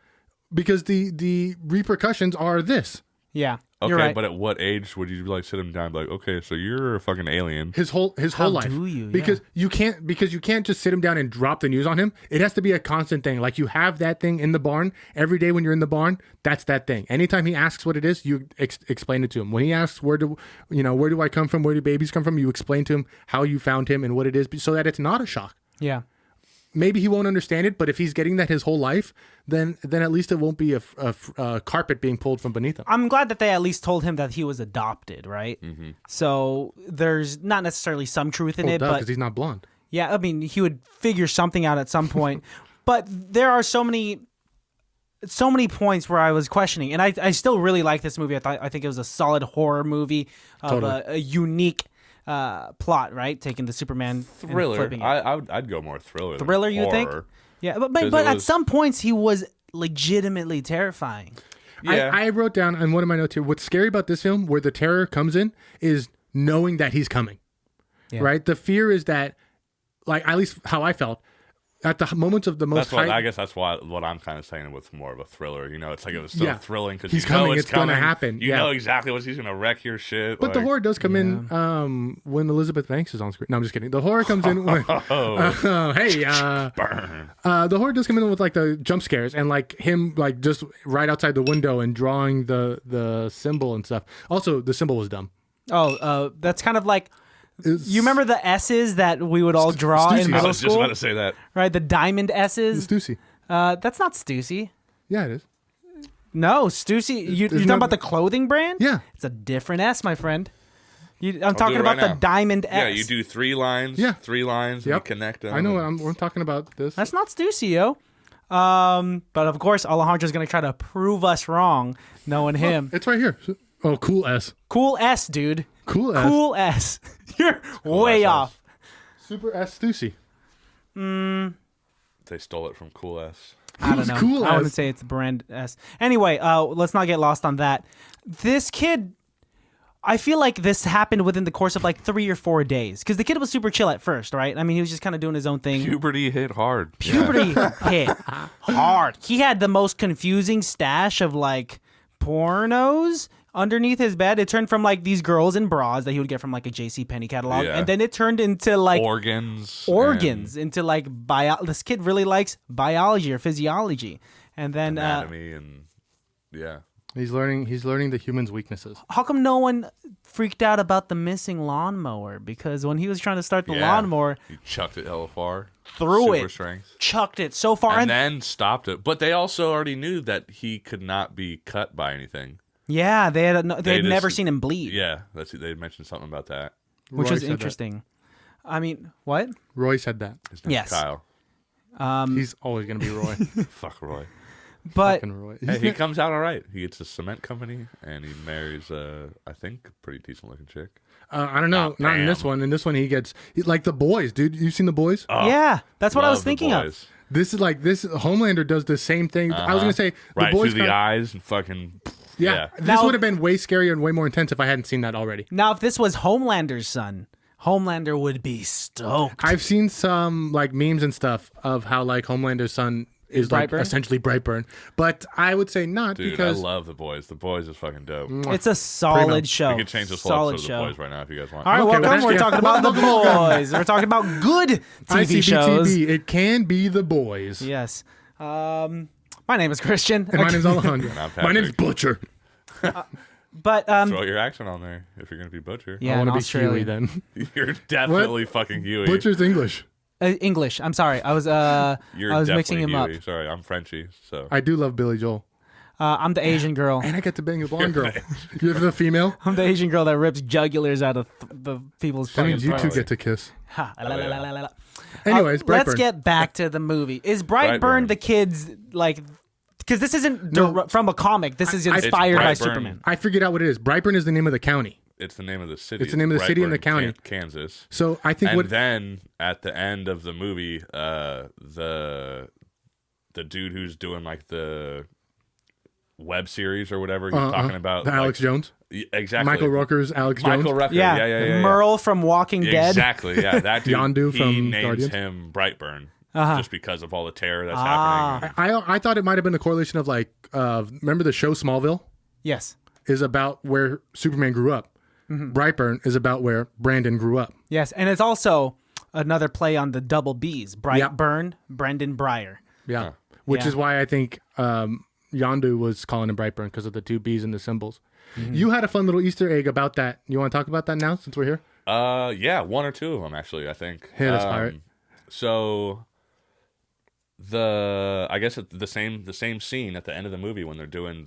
Speaker 2: the repercussions are this.
Speaker 1: yeah,
Speaker 3: Okay,
Speaker 1: you're right.
Speaker 3: but at what age would you like sit him down and be like, okay, so you're a fucking alien?
Speaker 2: His whole life.
Speaker 1: do you?
Speaker 2: Because you can't just sit him down and drop the news on him. It has to be a constant thing. Like, you have that thing in the barn every day when you're in the barn. That's that thing. Anytime he asks what it is, you explain it to him. When he asks where do I come from, where do babies come from, you explain to him how you found him and what it is, so that it's not a shock.
Speaker 1: yeah.
Speaker 2: Maybe he won't understand it, but if he's getting that his whole life, then at least it won't be a carpet being pulled from beneath him.
Speaker 1: I'm glad that they at least told him that he was adopted, right? Mm-hmm. So there's not necessarily some truth in it, but
Speaker 2: Because he's not blonde.
Speaker 1: yeah, I mean, he would figure something out at some point. But there are so many points where I was questioning, and I still really like this movie. I think it was a solid horror movie of
Speaker 2: Totally.
Speaker 1: a unique plot, right? Taking the Superman and
Speaker 3: Thriller.
Speaker 1: flipping it.
Speaker 3: I'd go more thriller.
Speaker 1: Thriller,
Speaker 3: than
Speaker 1: you think?
Speaker 3: horror.
Speaker 1: Yeah, but
Speaker 3: 'Cause
Speaker 1: at some points he was legitimately terrifying.
Speaker 3: Yeah.
Speaker 2: I wrote down on one of my notes here, what's scary about this film, where the terror comes in, is knowing that he's coming.
Speaker 1: Yeah.
Speaker 2: Right? The fear is that, like, at least how I felt, at the moments of the most
Speaker 3: That's what
Speaker 2: height,
Speaker 3: I guess. That's what I'm kind of saying with more of a thriller. You know, it's like it was so thrilling because
Speaker 2: He's
Speaker 3: you know
Speaker 2: coming,
Speaker 3: it's
Speaker 2: it's gonna
Speaker 3: coming.
Speaker 2: happen.
Speaker 3: You
Speaker 2: Yeah.
Speaker 3: know exactly what he's gonna wreck your shit.
Speaker 2: But the horror does come in when Elizabeth Banks is on screen. No, I'm just kidding. The horror comes in when
Speaker 3: burn.
Speaker 2: the horror does come in with like the jump scares and like him like just right outside the window and drawing the symbol and stuff. Also, the symbol was dumb.
Speaker 1: That's kind of like.
Speaker 2: It's-
Speaker 1: You remember the S's that we would all draw
Speaker 2: Stussy.
Speaker 1: in
Speaker 3: I
Speaker 1: middle
Speaker 3: was just
Speaker 1: school?
Speaker 3: about to say that.
Speaker 1: Right, the diamond
Speaker 2: It's
Speaker 1: S's.
Speaker 2: Stussy.
Speaker 1: That's not Stussy.
Speaker 2: Yeah, it is.
Speaker 1: No, Stussy. You're
Speaker 2: Isn't
Speaker 1: talking
Speaker 2: that-
Speaker 1: about the clothing brand?
Speaker 2: Yeah.
Speaker 1: It's a different S, my friend. I'm
Speaker 3: do
Speaker 1: talking
Speaker 3: it
Speaker 1: about
Speaker 3: right
Speaker 1: the
Speaker 3: now.
Speaker 1: diamond S.
Speaker 3: Yeah, you do 3 lines.
Speaker 2: Yeah.
Speaker 3: 3 lines. And you
Speaker 2: Yep.
Speaker 3: connect them.
Speaker 2: I know.
Speaker 3: and-
Speaker 2: We're talking about this.
Speaker 1: That's not Stussy, yo. But of course, Alejandro's going to try to prove us wrong, knowing him.
Speaker 2: It's right here. Oh, cool S.
Speaker 1: Cool S, dude.
Speaker 2: Cool S.
Speaker 1: Cool S. You're way
Speaker 3: SS.
Speaker 1: off.
Speaker 2: Super S Stussy.
Speaker 3: They stole it from Cool S.
Speaker 1: I don't
Speaker 2: Who's
Speaker 1: know.
Speaker 2: Cool
Speaker 1: I wouldn't
Speaker 2: S?
Speaker 1: say it's brand S. Anyway, let's not get lost on that. This kid, I feel like this happened within the course of like 3 or 4 days because the kid was super chill at first, right? I mean, he was just kind of doing his own thing.
Speaker 3: Puberty hit hard.
Speaker 1: Puberty hit hard. He had the most confusing stash of like pornos underneath his bed. It turned from like these girls in bras that he would get from like a JCPenney catalog,
Speaker 3: Yeah.
Speaker 1: and then it turned into like
Speaker 3: Organs.
Speaker 1: into like this kid really likes biology or physiology, and then
Speaker 3: Anatomy and yeah.
Speaker 2: He's learning the human's weaknesses.
Speaker 1: how come no one freaked out about the missing lawnmower? Because when he was trying to start the lawnmower,
Speaker 3: He chucked it hella far.
Speaker 1: Threw
Speaker 3: Super
Speaker 1: it.
Speaker 3: strength.
Speaker 1: chucked it so far,
Speaker 3: And then stopped it. But they also already knew that he could not be cut by anything.
Speaker 1: yeah, they had
Speaker 3: They
Speaker 1: never
Speaker 3: just-
Speaker 1: seen him bleed,
Speaker 3: Yeah, they mentioned something about that.
Speaker 1: which
Speaker 2: Roy
Speaker 1: was
Speaker 2: said that.
Speaker 1: interesting. I mean, what?
Speaker 2: Roy said that.
Speaker 3: His name's
Speaker 1: Yes.
Speaker 3: Kyle.
Speaker 2: He's always gonna be Roy.
Speaker 3: Fuck Roy.
Speaker 1: But
Speaker 2: Fucking Roy.
Speaker 3: Hey, he comes out all right. He gets a cement company and he marries, I think, a pretty decent looking chick.
Speaker 2: I don't know.
Speaker 3: Ah,
Speaker 2: Not in this
Speaker 3: damn.
Speaker 2: one. In this one, he gets like the boys, dude. You seen the boys?
Speaker 1: yeah, that's what I was
Speaker 3: Love the
Speaker 1: thinking of.
Speaker 3: boys.
Speaker 2: This is like this. Homelander does the same thing. I was gonna say the
Speaker 3: Right
Speaker 2: boys.
Speaker 3: through the
Speaker 2: kinda-
Speaker 3: eyes and fucking.
Speaker 2: Yeah, this
Speaker 1: Now-
Speaker 2: would have been way scarier and way more intense if I hadn't seen that already.
Speaker 1: Now, if this was Homelander's son, Homelander would be stoked.
Speaker 2: I've seen some like memes and stuff of how like Homelander's son is like
Speaker 1: Brightburn?
Speaker 2: essentially Brightburn, but I would say not
Speaker 3: Dude,
Speaker 2: because
Speaker 3: I love the boys. The boys is fucking dope.
Speaker 1: It's a solid
Speaker 2: Primo.
Speaker 1: show.
Speaker 3: We could change this whole
Speaker 1: solid
Speaker 3: episode
Speaker 1: show.
Speaker 3: of the boys right now if you guys want.
Speaker 1: All right,
Speaker 2: Okay,
Speaker 1: welcome.
Speaker 2: well,
Speaker 1: We're
Speaker 2: yeah.
Speaker 1: talking about the boys. We're talking about good TV shows.
Speaker 2: ICBTB, it can be the boys.
Speaker 1: Yes. My name is Christian.
Speaker 2: And my name's Alejandro.
Speaker 3: Not
Speaker 2: My name's
Speaker 3: Patrick.
Speaker 2: Butcher.
Speaker 1: But
Speaker 3: Throw your accent on there if you're gonna be Butcher.
Speaker 1: yeah,
Speaker 2: I
Speaker 1: in
Speaker 2: want to be Huey
Speaker 1: Australia.
Speaker 2: then.
Speaker 3: You're definitely fucking Huey.
Speaker 2: Butcher's English.
Speaker 1: English. I'm sorry. I was
Speaker 3: You're
Speaker 1: I was
Speaker 3: definitely
Speaker 1: mixing him up.
Speaker 3: Huey. Sorry, I'm Frenchy. So
Speaker 2: I do love Billy Joel.
Speaker 1: I'm the Asian girl.
Speaker 2: And I get to bang a blonde girl. You're the female?
Speaker 1: I'm the Asian girl that rips jugulars out of the people's
Speaker 2: That
Speaker 1: fucking
Speaker 2: means you two
Speaker 1: throats.
Speaker 2: get to kiss.
Speaker 1: Ha, la, la, la, la, la, la.
Speaker 2: Anyways,
Speaker 1: let's
Speaker 2: Brightburn.
Speaker 1: get back to the movie. Is Brightburn,
Speaker 3: Brightburn.
Speaker 1: the kids like? Because this isn't
Speaker 2: No.
Speaker 1: from a comic. This is
Speaker 2: I-
Speaker 1: inspired by
Speaker 3: Brightburn.
Speaker 1: Superman.
Speaker 2: I figured out what it is. Brightburn is the name of the county.
Speaker 3: it's the name of the city.
Speaker 2: It's the name of the city and the
Speaker 3: Brightburn,
Speaker 2: county.
Speaker 3: Kansas.
Speaker 2: So I think
Speaker 3: And
Speaker 2: what
Speaker 3: then at the end of the movie, the dude who's doing like the web series or whatever he's talking about,
Speaker 2: the
Speaker 3: like,
Speaker 2: Alex Jones,
Speaker 3: exactly.
Speaker 2: Michael Rooker's Alex
Speaker 3: Michael
Speaker 2: Jones.
Speaker 3: Rooker.
Speaker 1: Yeah,
Speaker 3: Yeah.
Speaker 1: Merle from Walking Dead.
Speaker 3: Exactly. Yeah, that dude.
Speaker 2: Yondu
Speaker 3: he
Speaker 2: from
Speaker 3: names
Speaker 2: Guardians.
Speaker 3: him Brightburn
Speaker 1: Uh-huh.
Speaker 3: just because of all the terror that's
Speaker 1: Ah.
Speaker 3: happening.
Speaker 2: I thought it might have been a correlation of like remember the show Smallville
Speaker 1: Yes.
Speaker 2: is about where Superman grew up. Brightburn is about where Brandon grew up.
Speaker 1: Yes, and it's also another play on the double B's: Brightburn, Brendon Byers.
Speaker 2: Yeah, which
Speaker 1: Yeah.
Speaker 2: is why I think Yondu was calling him Brightburn because of the two B's in the symbols. You had a fun little Easter egg about that. You want to talk about that now since we're here?
Speaker 3: Yeah, one or two of them actually. I think.
Speaker 2: Hit us, pirate.
Speaker 3: So I guess the same scene at the end of the movie when they're doing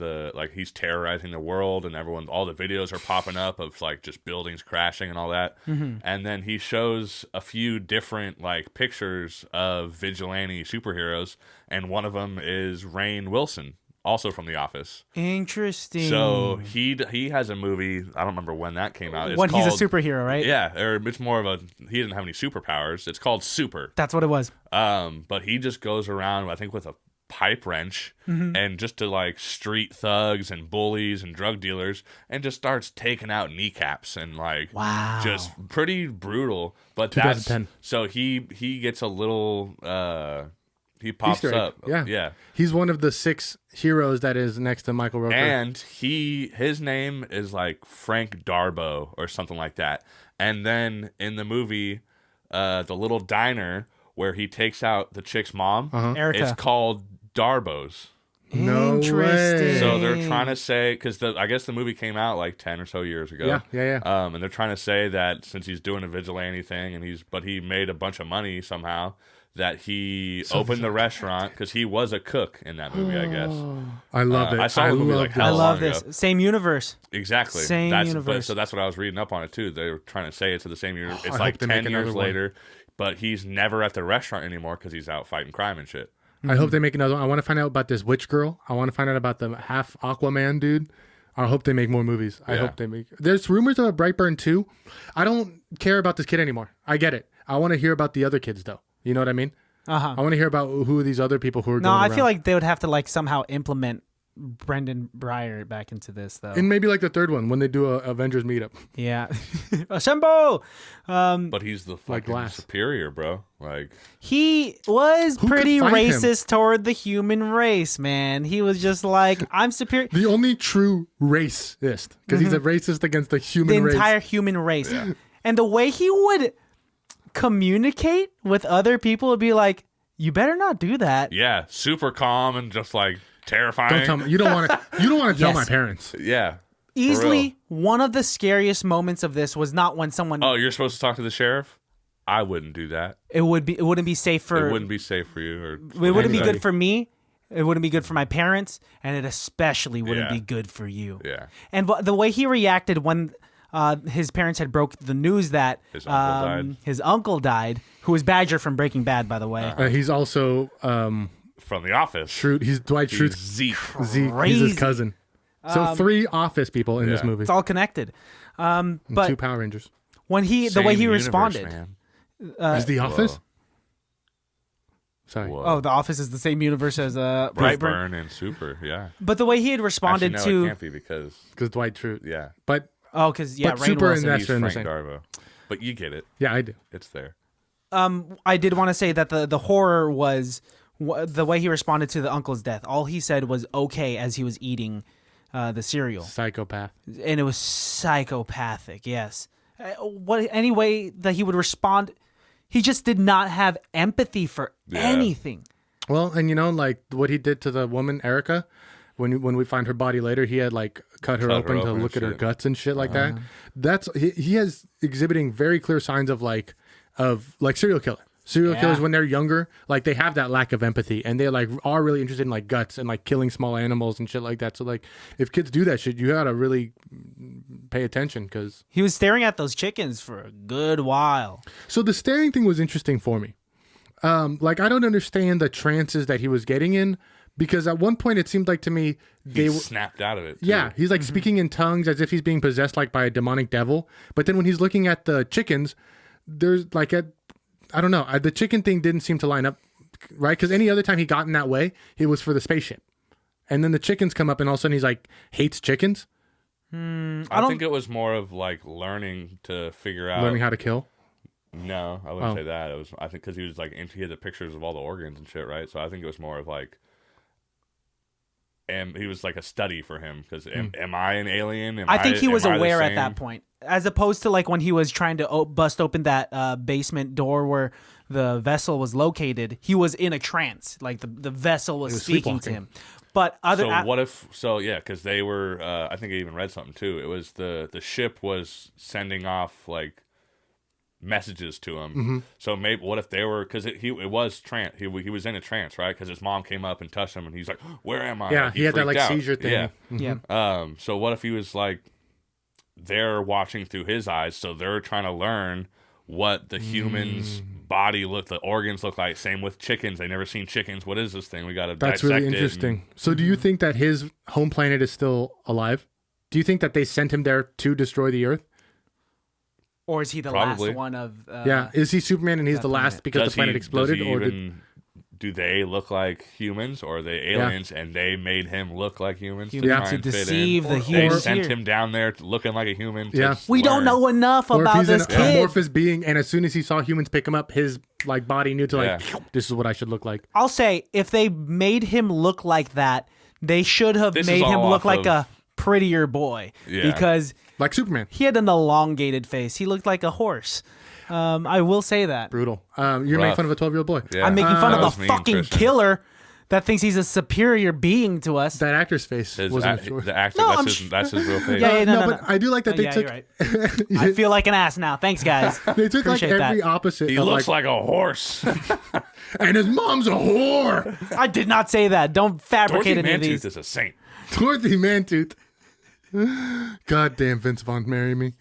Speaker 3: he's terrorizing the world and all the videos are popping up of like just buildings crashing and all that, and then he shows a few different like pictures of vigilante superheroes, and one of them is Rainn Wilson, also from The Office.
Speaker 1: Interesting.
Speaker 3: So he has a movie. I don't remember when that came out. It's
Speaker 1: when
Speaker 3: called,
Speaker 1: he's a superhero, right?
Speaker 3: Yeah, or it's more of a he doesn't have any superpowers. It's called Super.
Speaker 1: That's what it was.
Speaker 3: But he just goes around, I think, with a pipe wrench and just to like street thugs and bullies and drug dealers and just starts taking out kneecaps and like just pretty brutal. But that's
Speaker 2: 2010.
Speaker 3: so he gets a little he pops
Speaker 2: Easter egg.
Speaker 3: up.
Speaker 2: Yeah. He's one of the 6 heroes that is next to Michael Rooker.
Speaker 3: And his name is like Frank Darbo or something like that. And then in the movie, the little diner where he takes out the chick's mom,
Speaker 1: Erica.
Speaker 3: it's called Darbo's.
Speaker 2: No way.
Speaker 3: So they're trying to say, because I guess the movie came out like 10 or so years ago.
Speaker 2: Yeah.
Speaker 3: And they're trying to say that since he's doing a vigilante thing and he made a bunch of money somehow, that he opened the restaurant because he was a cook in that movie, I guess.
Speaker 2: I love it.
Speaker 3: I saw the movie like hell
Speaker 1: I love
Speaker 3: long
Speaker 1: this.
Speaker 3: ago.
Speaker 1: Same universe.
Speaker 3: Exactly.
Speaker 1: Same universe.
Speaker 3: So that's what I was reading up on it too. They were trying to say it's the same universe. It's
Speaker 2: I
Speaker 3: like
Speaker 2: hope they make
Speaker 3: 10 years
Speaker 2: another one.
Speaker 3: later, but he's never at the restaurant anymore because he's out fighting crime and shit.
Speaker 2: I hope they make another one. I want to find out about this witch girl. I want to find out about the half Aquaman dude. I hope they make more movies. I hope they make. There's rumors of a Brightburn 2. I don't care about this kid anymore. I get it. I want to hear about the other kids though. You know what I mean? I want to hear about who are these other people who are.
Speaker 1: No,
Speaker 2: going
Speaker 1: I
Speaker 2: around.
Speaker 1: feel like they would have to like somehow implement Brendon Byers back into this though.
Speaker 2: And maybe like the third one when they do a Avengers meetup.
Speaker 1: Yeah. Assemble!
Speaker 3: But he's the fucking
Speaker 2: Glass.
Speaker 3: superior, bro. Like
Speaker 1: He was
Speaker 2: Who could
Speaker 1: pretty
Speaker 2: fight him?
Speaker 1: racist toward the human race, man. He was just like, I'm superior.
Speaker 2: The only true racist, because he's a racist against the
Speaker 1: The
Speaker 2: human race.
Speaker 1: entire human race. And the way he would communicate with other people would be like, you better not do that.
Speaker 3: yeah, super calm and just like terrifying.
Speaker 2: Don't tell me. You don't want to. You don't want to tell
Speaker 1: Yes.
Speaker 2: my parents.
Speaker 3: Yeah. For
Speaker 1: Easily,
Speaker 3: real.
Speaker 1: one of the scariest moments of this was not when someone.
Speaker 3: Oh, you're supposed to talk to the sheriff? I wouldn't do that.
Speaker 1: It wouldn't be safe for.
Speaker 3: It wouldn't be safe for you. Or
Speaker 1: It wouldn't be
Speaker 2: anybody.
Speaker 1: good for me. It wouldn't be good for my parents, and it especially wouldn't
Speaker 3: Yeah.
Speaker 1: be good for you.
Speaker 3: Yeah.
Speaker 1: And the way he reacted when his parents had broke the news that
Speaker 3: His uncle died.
Speaker 1: who was Badger from Breaking Bad, by the way.
Speaker 2: He's also
Speaker 3: From The Office.
Speaker 2: Schrute. He's Dwight
Speaker 3: He's
Speaker 2: Schrute's
Speaker 3: Zeke.
Speaker 2: Zeke. He's
Speaker 1: Crazy.
Speaker 2: his cousin. So 3 Office people in this
Speaker 3: yeah.
Speaker 2: movie.
Speaker 1: It's all connected.
Speaker 2: And
Speaker 1: But
Speaker 2: 2 Power Rangers.
Speaker 1: when the way
Speaker 3: Same
Speaker 1: he
Speaker 3: universe,
Speaker 1: responded,
Speaker 3: man.
Speaker 2: Is the Office?
Speaker 3: Whoa.
Speaker 2: Sorry.
Speaker 3: Whoa.
Speaker 1: oh, The Office is the same universe as Brightburn.
Speaker 3: Brightburn and Super, yeah.
Speaker 1: But the way he had responded
Speaker 3: Actually, no, it
Speaker 1: to,
Speaker 3: can't be because,
Speaker 2: Because Dwight Schrute.
Speaker 3: yeah,
Speaker 2: But
Speaker 1: because
Speaker 2: But
Speaker 1: Rainn
Speaker 2: Super
Speaker 1: Wilson.
Speaker 2: and
Speaker 3: he's
Speaker 2: That's in the
Speaker 3: Frank
Speaker 2: same.
Speaker 3: Darbo. But you get it.
Speaker 2: yeah, I do.
Speaker 3: It's there.
Speaker 1: I did want to say that the horror was the way he responded to the uncle's death. All he said was okay as he was eating the cereal,
Speaker 2: Psychopath.
Speaker 1: and it was psychopathic. Yes, any way that he would respond, he just did not have empathy for anything.
Speaker 2: Well, and you know, like what he did to the woman Erica, when we find her body later, he had like cut her open to
Speaker 3: open
Speaker 2: look
Speaker 3: and
Speaker 2: at her
Speaker 3: shit.
Speaker 2: guts and shit like that. That's he has exhibiting very clear signs of like serial killer. Serial
Speaker 1: Yeah.
Speaker 2: killers when they're younger, like they have that lack of empathy and they like are really interested in like guts and like killing small animals and shit like that. So like if kids do that shit, you gotta really pay attention because.
Speaker 1: He was staring at those chickens for a good while.
Speaker 2: So the staring thing was interesting for me. Like I don't understand the trances that he was getting in because at one point it seemed like to me
Speaker 3: He snapped out of it. Too.
Speaker 2: yeah, he's like speaking in tongues as if he's being possessed like by a demonic devil. But then when he's looking at the chickens, there's like I don't know, the chicken thing didn't seem to line up right because any other time he got in that way, it was for the spaceship. And then the chickens come up and all of a sudden he's like hates chickens,
Speaker 3: I think it was more of like learning to figure out.
Speaker 2: learning how to kill.
Speaker 3: No, I wouldn't say that. It was, I think, because he was like, he had the pictures of all the organs and shit, right? So I think it was more of like, and he was like a study for him because am I an alien?
Speaker 1: I think he was
Speaker 3: am I the
Speaker 1: aware at
Speaker 3: same?
Speaker 1: that point, as opposed to like when he was trying to bust open that basement door where the vessel was located. He was in a trance, like the vessel was speaking to him. But
Speaker 3: So what if? So yeah, because they were. I think I even read something too. It was the ship was sending off like messages to him. So maybe what if they were because it was trance. He was in a trance, right? Because his mom came up and touched him, and he's like, "Where am I?"
Speaker 2: Yeah,
Speaker 3: Like,
Speaker 2: he had that like
Speaker 3: freaked out.
Speaker 2: seizure thing.
Speaker 3: Yeah.
Speaker 1: yeah.
Speaker 3: So what if he was like, they're watching through his eyes, so they're trying to learn what the humans body look, the organs look like. Same with chickens. They never seen chickens. What is this thing? We got to
Speaker 2: That's
Speaker 3: dissect
Speaker 2: really
Speaker 3: it
Speaker 2: interesting. So do you think that his home planet is still alive? Do you think that they sent him there to destroy the Earth?
Speaker 1: Or is he the
Speaker 3: Probably.
Speaker 1: last one of?
Speaker 2: Yeah, is he Superman and he's the last
Speaker 1: planet.
Speaker 2: because the planet exploded?
Speaker 3: Do they look like humans, or are they aliens and they made him look like humans to
Speaker 1: Yeah.
Speaker 3: try
Speaker 1: To
Speaker 3: and fit
Speaker 1: deceive
Speaker 3: in?
Speaker 1: the
Speaker 3: They
Speaker 1: humans
Speaker 3: sent
Speaker 1: here.
Speaker 3: him down there looking like a human.
Speaker 2: Yeah.
Speaker 1: We don't know enough
Speaker 2: Or if
Speaker 1: about
Speaker 2: he's
Speaker 1: this
Speaker 2: an
Speaker 1: kid.
Speaker 2: amorphous being, and as soon as he saw humans pick him up, his like body knew to like, this is what I should look like.
Speaker 1: I'll say if they made him look like that, they should have
Speaker 3: This is
Speaker 1: made him
Speaker 3: all
Speaker 1: look
Speaker 3: off
Speaker 1: like
Speaker 3: of-
Speaker 1: a prettier boy
Speaker 3: Yeah.
Speaker 1: because
Speaker 2: Like Superman.
Speaker 1: he had an elongated face. He looked like a horse. I will say that.
Speaker 2: Brutal. You're making
Speaker 3: Rough.
Speaker 2: fun of a 12-year-old boy.
Speaker 3: Yeah.
Speaker 1: I'm making fun
Speaker 3: That
Speaker 1: of
Speaker 3: was
Speaker 1: the
Speaker 3: mean,
Speaker 1: fucking
Speaker 3: Christian.
Speaker 1: killer that thinks he's a superior being to us.
Speaker 2: That actor's face wasn't sure.
Speaker 3: The actor,
Speaker 1: No,
Speaker 3: that's his real face.
Speaker 1: Yeah, no,
Speaker 2: but I do like that they
Speaker 1: yeah,
Speaker 2: took.
Speaker 1: you're right. I feel like an ass now. Thanks, guys.
Speaker 2: They took like
Speaker 1: Appreciate
Speaker 2: every
Speaker 1: that.
Speaker 2: opposite.
Speaker 3: He
Speaker 2: of,
Speaker 3: looks like a horse.
Speaker 2: and his mom's a whore.
Speaker 1: I did not say that. Don't fabricate
Speaker 3: Dorothy
Speaker 1: any of
Speaker 3: Mantooth
Speaker 1: these.
Speaker 3: is a saint.
Speaker 2: Dorothy Mantooth. God damn, Vince Vaughn, marry me.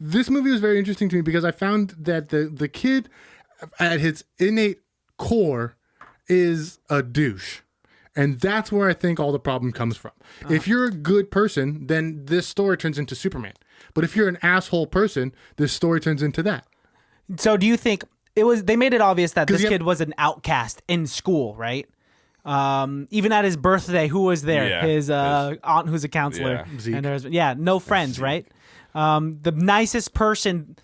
Speaker 2: This movie was very interesting to me because I found that the kid at his innate core is a douche. And that's where I think all the problem comes from. If you're a good person, then this story turns into Superman. But if you're an asshole person, this story turns into that.
Speaker 1: So do you think it was? They made it obvious that this
Speaker 2: you have-
Speaker 1: kid was an outcast in school, right? Even at his birthday, who was there?
Speaker 3: Yeah,
Speaker 1: his aunt, who's a counselor,
Speaker 3: Yeah.
Speaker 2: Zeke.
Speaker 1: and there's no friends, right? The nicest person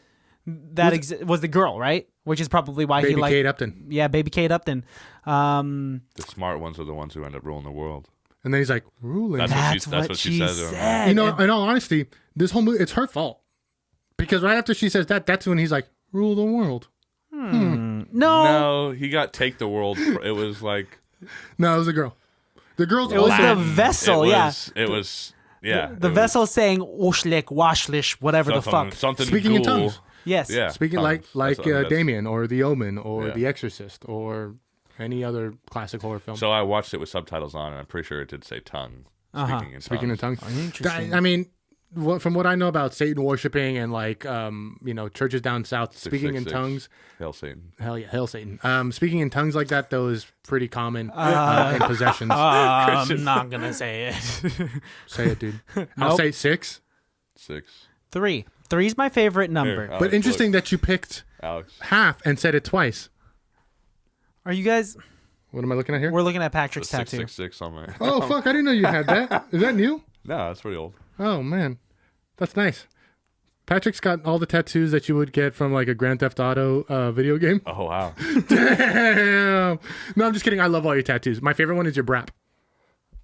Speaker 1: that was the girl, right? Which is probably why he
Speaker 2: Baby
Speaker 1: liked.
Speaker 2: Kate Upton.
Speaker 1: Yeah, baby Kate Upton.
Speaker 3: The smart ones are the ones who end up ruling the world.
Speaker 2: And then he's like, ruling.
Speaker 3: That's
Speaker 1: That's
Speaker 3: what she says to him.
Speaker 1: said.
Speaker 2: You know, in all honesty, this whole movie, it's her fault. Because right after she says that, that's when he's like, rule the world.
Speaker 1: No,
Speaker 3: No, he got take the world. It was like
Speaker 2: No, it was a girl. The girl's
Speaker 1: it was the
Speaker 2: Latin.
Speaker 1: vessel.
Speaker 3: It was yeah.
Speaker 1: The vessel saying "ushlik, washlish," whatever the fuck.
Speaker 3: Something
Speaker 2: Speaking in
Speaker 3: ghoul.
Speaker 2: tongues.
Speaker 1: Yes.
Speaker 3: Yeah.
Speaker 2: Speaking
Speaker 3: tongues.
Speaker 2: like
Speaker 3: That's what it is.
Speaker 2: Damien or The Omen or
Speaker 3: Yeah.
Speaker 2: The Exorcist or any other classic horror film.
Speaker 3: So I watched it with subtitles on, and I'm pretty sure it did say tongue.
Speaker 2: Speaking in tongues.
Speaker 1: Interesting.
Speaker 2: I mean, from what I know about Satan worshiping and like churches down south, speaking in
Speaker 3: 666.
Speaker 2: tongues.
Speaker 3: Hail Satan.
Speaker 2: Hell yeah, hail Satan. Speaking in tongues like that though is pretty common in possessions.
Speaker 1: I'm not gonna say it.
Speaker 2: Say it, dude. I'll say 6.
Speaker 3: 6.
Speaker 1: 3. 3's my favorite number.
Speaker 3: Here,
Speaker 2: But interesting that you picked
Speaker 3: Alex.
Speaker 2: half and said it twice.
Speaker 1: Are you guys?
Speaker 2: What am I looking at here?
Speaker 1: We're looking at Patrick's
Speaker 3: The
Speaker 1: tattoo.
Speaker 3: 666 on my.
Speaker 2: Oh fuck! I didn't know you had that. Is that new?
Speaker 3: No, that's pretty old.
Speaker 2: Oh man, that's nice. Patrick's got all the tattoos that you would get from like a Grand Theft Auto video game.
Speaker 3: Oh wow.
Speaker 2: Damn. No, I'm just kidding. I love all your tattoos. My favorite one is your brap.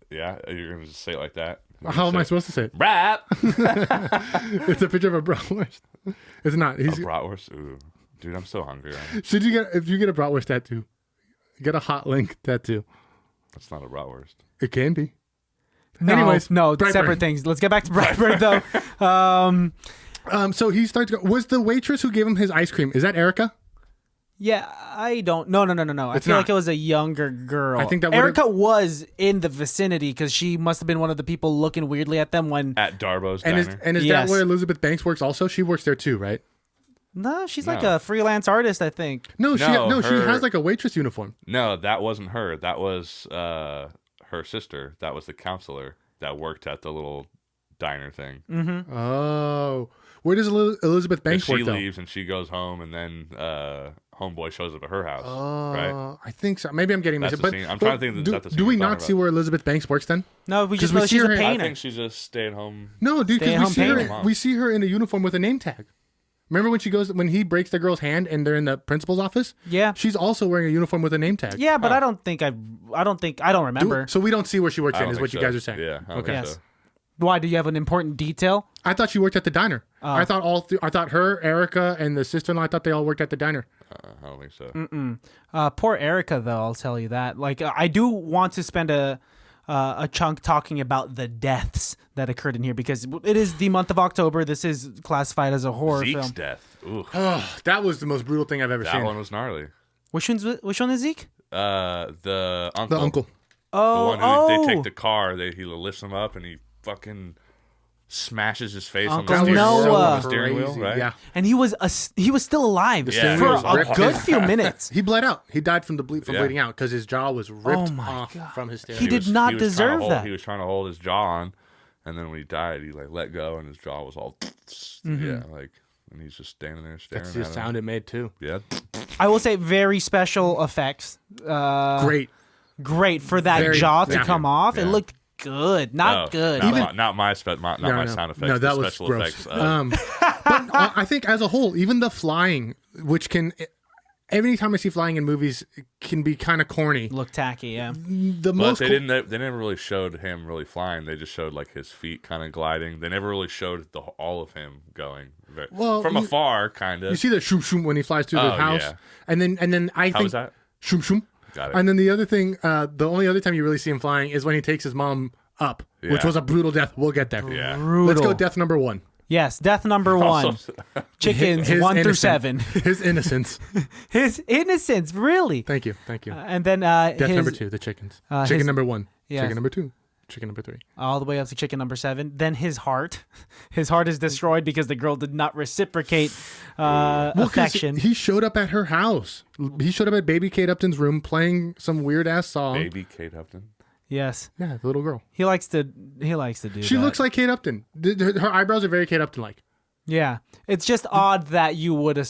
Speaker 3: Yeah, you're gonna just say it like that.
Speaker 2: How am I supposed to say it?
Speaker 3: Rap.
Speaker 2: It's a picture of a bratwurst. It's not.
Speaker 3: A
Speaker 2: He's,
Speaker 3: bratwurst. Ooh, dude, I'm so hungry. Right now.
Speaker 2: should you get if you get a bratwurst tattoo? Get a hot link tattoo.
Speaker 3: That's not a bratwurst.
Speaker 2: It can be.
Speaker 1: No,
Speaker 2: Anyways,
Speaker 1: no,
Speaker 2: Brightburn.
Speaker 1: separate things. Let's get back to Brightburn though.
Speaker 2: So he starts. Was the waitress who gave him his ice cream? Is that Erica?
Speaker 1: Yeah, I don't. No. I
Speaker 2: It's
Speaker 1: feel
Speaker 2: not.
Speaker 1: like it was a younger girl.
Speaker 2: I think that would've-
Speaker 1: Erica was in the vicinity because she must have been one of the people looking weirdly at them when.
Speaker 3: At Darbo's
Speaker 2: And is
Speaker 3: diner.
Speaker 1: Yes.
Speaker 2: that where Elizabeth Banks works? Also, she works there too, right?
Speaker 1: No, she's like
Speaker 3: No.
Speaker 1: a freelance artist, I think.
Speaker 2: No, she
Speaker 3: her-
Speaker 2: has like a waitress uniform.
Speaker 3: No, that wasn't her. That was her sister. That was the counselor that worked at the little diner thing.
Speaker 2: Oh, where does Elizabeth Banks
Speaker 3: She
Speaker 2: work though?
Speaker 3: leaves and she goes home, and then homeboy shows up at her house.
Speaker 2: Oh,
Speaker 3: right?
Speaker 2: I think so. Maybe I'm getting
Speaker 3: That's
Speaker 2: this.
Speaker 3: the
Speaker 2: But
Speaker 3: scene. I'm trying to think that
Speaker 2: do,
Speaker 3: that's the scene
Speaker 2: do we
Speaker 3: you're
Speaker 2: not
Speaker 3: talking
Speaker 2: see
Speaker 3: about.
Speaker 2: where Elizabeth Banks works then?
Speaker 1: No, we just
Speaker 2: 'Cause we
Speaker 1: know
Speaker 2: see
Speaker 1: she's a
Speaker 2: her- I
Speaker 3: I
Speaker 1: painter.
Speaker 3: think she's just staying home.
Speaker 2: No, dude, because
Speaker 1: Stay-at-home
Speaker 2: we see
Speaker 1: painter.
Speaker 2: her. We see her in a uniform with a name tag. Remember when he breaks the girl's hand and they're in the principal's office?
Speaker 1: Yeah.
Speaker 2: She's also wearing a uniform with a name tag.
Speaker 1: Yeah, but I don't remember.
Speaker 2: So we don't see where she works
Speaker 3: I
Speaker 2: in,
Speaker 3: don't
Speaker 2: is
Speaker 3: think
Speaker 2: what you
Speaker 3: so.
Speaker 2: guys are saying.
Speaker 3: Yeah. I don't
Speaker 2: Okay.
Speaker 3: think
Speaker 1: Yes.
Speaker 3: so.
Speaker 1: Why do you have an important detail?
Speaker 2: I thought she worked at the diner. I thought I thought her, Erica, and the sister-in-law. I thought they all worked at the diner.
Speaker 3: I don't think so.
Speaker 1: Poor Erica, though. I'll tell you that. Like, I do want to spend a chunk talking about the deaths that occurred in here because it is the month of October. This is classified as a horror
Speaker 3: Zeke's
Speaker 1: film.
Speaker 3: death. Ooh,
Speaker 2: Oh, that was the most brutal thing I've ever
Speaker 3: that
Speaker 2: seen.
Speaker 3: one was gnarly.
Speaker 1: Which one is Zeke?
Speaker 3: The uncle.
Speaker 2: The uncle.
Speaker 3: The
Speaker 1: Oh,
Speaker 3: one who they take the car. He lifts him up and he fucking smashes his face
Speaker 1: Uncle
Speaker 3: on the
Speaker 1: Noah.
Speaker 3: steering wheel,
Speaker 2: Crazy,
Speaker 3: right?
Speaker 2: yeah.
Speaker 1: And he was still alive
Speaker 3: Yeah,
Speaker 1: for
Speaker 3: he was
Speaker 1: a
Speaker 3: ripped.
Speaker 1: good few minutes.
Speaker 2: He bled out. He died from bleeding out because his jaw was ripped
Speaker 1: Oh my
Speaker 2: off
Speaker 1: God.
Speaker 2: from his steering
Speaker 1: He
Speaker 2: wheel.
Speaker 1: did not
Speaker 3: was trying to
Speaker 1: deserve
Speaker 3: hold-
Speaker 1: that.
Speaker 3: He was trying to hold his jaw on, and then when he died, he like let go, and his jaw was all yeah, like, and he's just standing there staring
Speaker 2: That's
Speaker 3: at
Speaker 2: the
Speaker 3: him.
Speaker 2: sound it made too.
Speaker 3: Yeah,
Speaker 1: I will say very special effects. Great for that
Speaker 2: Very-
Speaker 1: jaw to
Speaker 2: yeah.
Speaker 1: come off. It
Speaker 3: Yeah.
Speaker 1: looked good, not good.
Speaker 3: Not my sound effects.
Speaker 2: No, that
Speaker 3: the
Speaker 2: was
Speaker 3: special
Speaker 2: gross.
Speaker 3: effects.
Speaker 2: But I think as a whole, even the flying, which can, every time I see flying in movies, it can be kind of corny.
Speaker 1: Look tacky, yeah.
Speaker 2: The
Speaker 3: But
Speaker 2: most
Speaker 3: they never really showed him really flying. They just showed like his feet kind of gliding. They never really showed all of him going. From afar, kind
Speaker 2: you
Speaker 3: of.
Speaker 2: see the shoom shoom when he flies through the
Speaker 3: Oh,
Speaker 2: house,
Speaker 3: yeah.
Speaker 2: and then I
Speaker 3: How
Speaker 2: think
Speaker 3: was that?
Speaker 2: shoom shoom.
Speaker 3: Got it.
Speaker 2: And then the other thing, the only other time you really see him flying is when he takes his mom up, which
Speaker 3: Yeah.
Speaker 2: was a brutal death. We'll get there.
Speaker 3: Yeah.
Speaker 1: Brutal.
Speaker 2: Let's go death number 1.
Speaker 1: Yes, death number 1.
Speaker 3: Also-
Speaker 1: Chickens
Speaker 2: His
Speaker 1: 1 through
Speaker 2: innocence.
Speaker 1: 7.
Speaker 2: His innocence.
Speaker 1: His innocence, really.
Speaker 2: Thank you.
Speaker 1: And then
Speaker 2: Death
Speaker 1: his,
Speaker 2: number 2, the chickens.
Speaker 1: his-
Speaker 2: Chicken number 1.
Speaker 1: Yes.
Speaker 2: Chicken number 2. Chicken number 3.
Speaker 1: all the way up to chicken number 7. Then his heart. His heart is destroyed because the girl did not reciprocate
Speaker 2: Well, 'cause
Speaker 1: affection.
Speaker 2: He showed up at her house. He showed up at baby Kate Upton's room playing some weird ass song.
Speaker 3: Baby Kate Upton.
Speaker 1: Yes.
Speaker 2: Yeah, the little girl.
Speaker 1: He likes to do
Speaker 2: She
Speaker 1: that.
Speaker 2: looks like Kate Upton. Her eyebrows are very Kate Upton like.
Speaker 1: Yeah. It's just odd that you would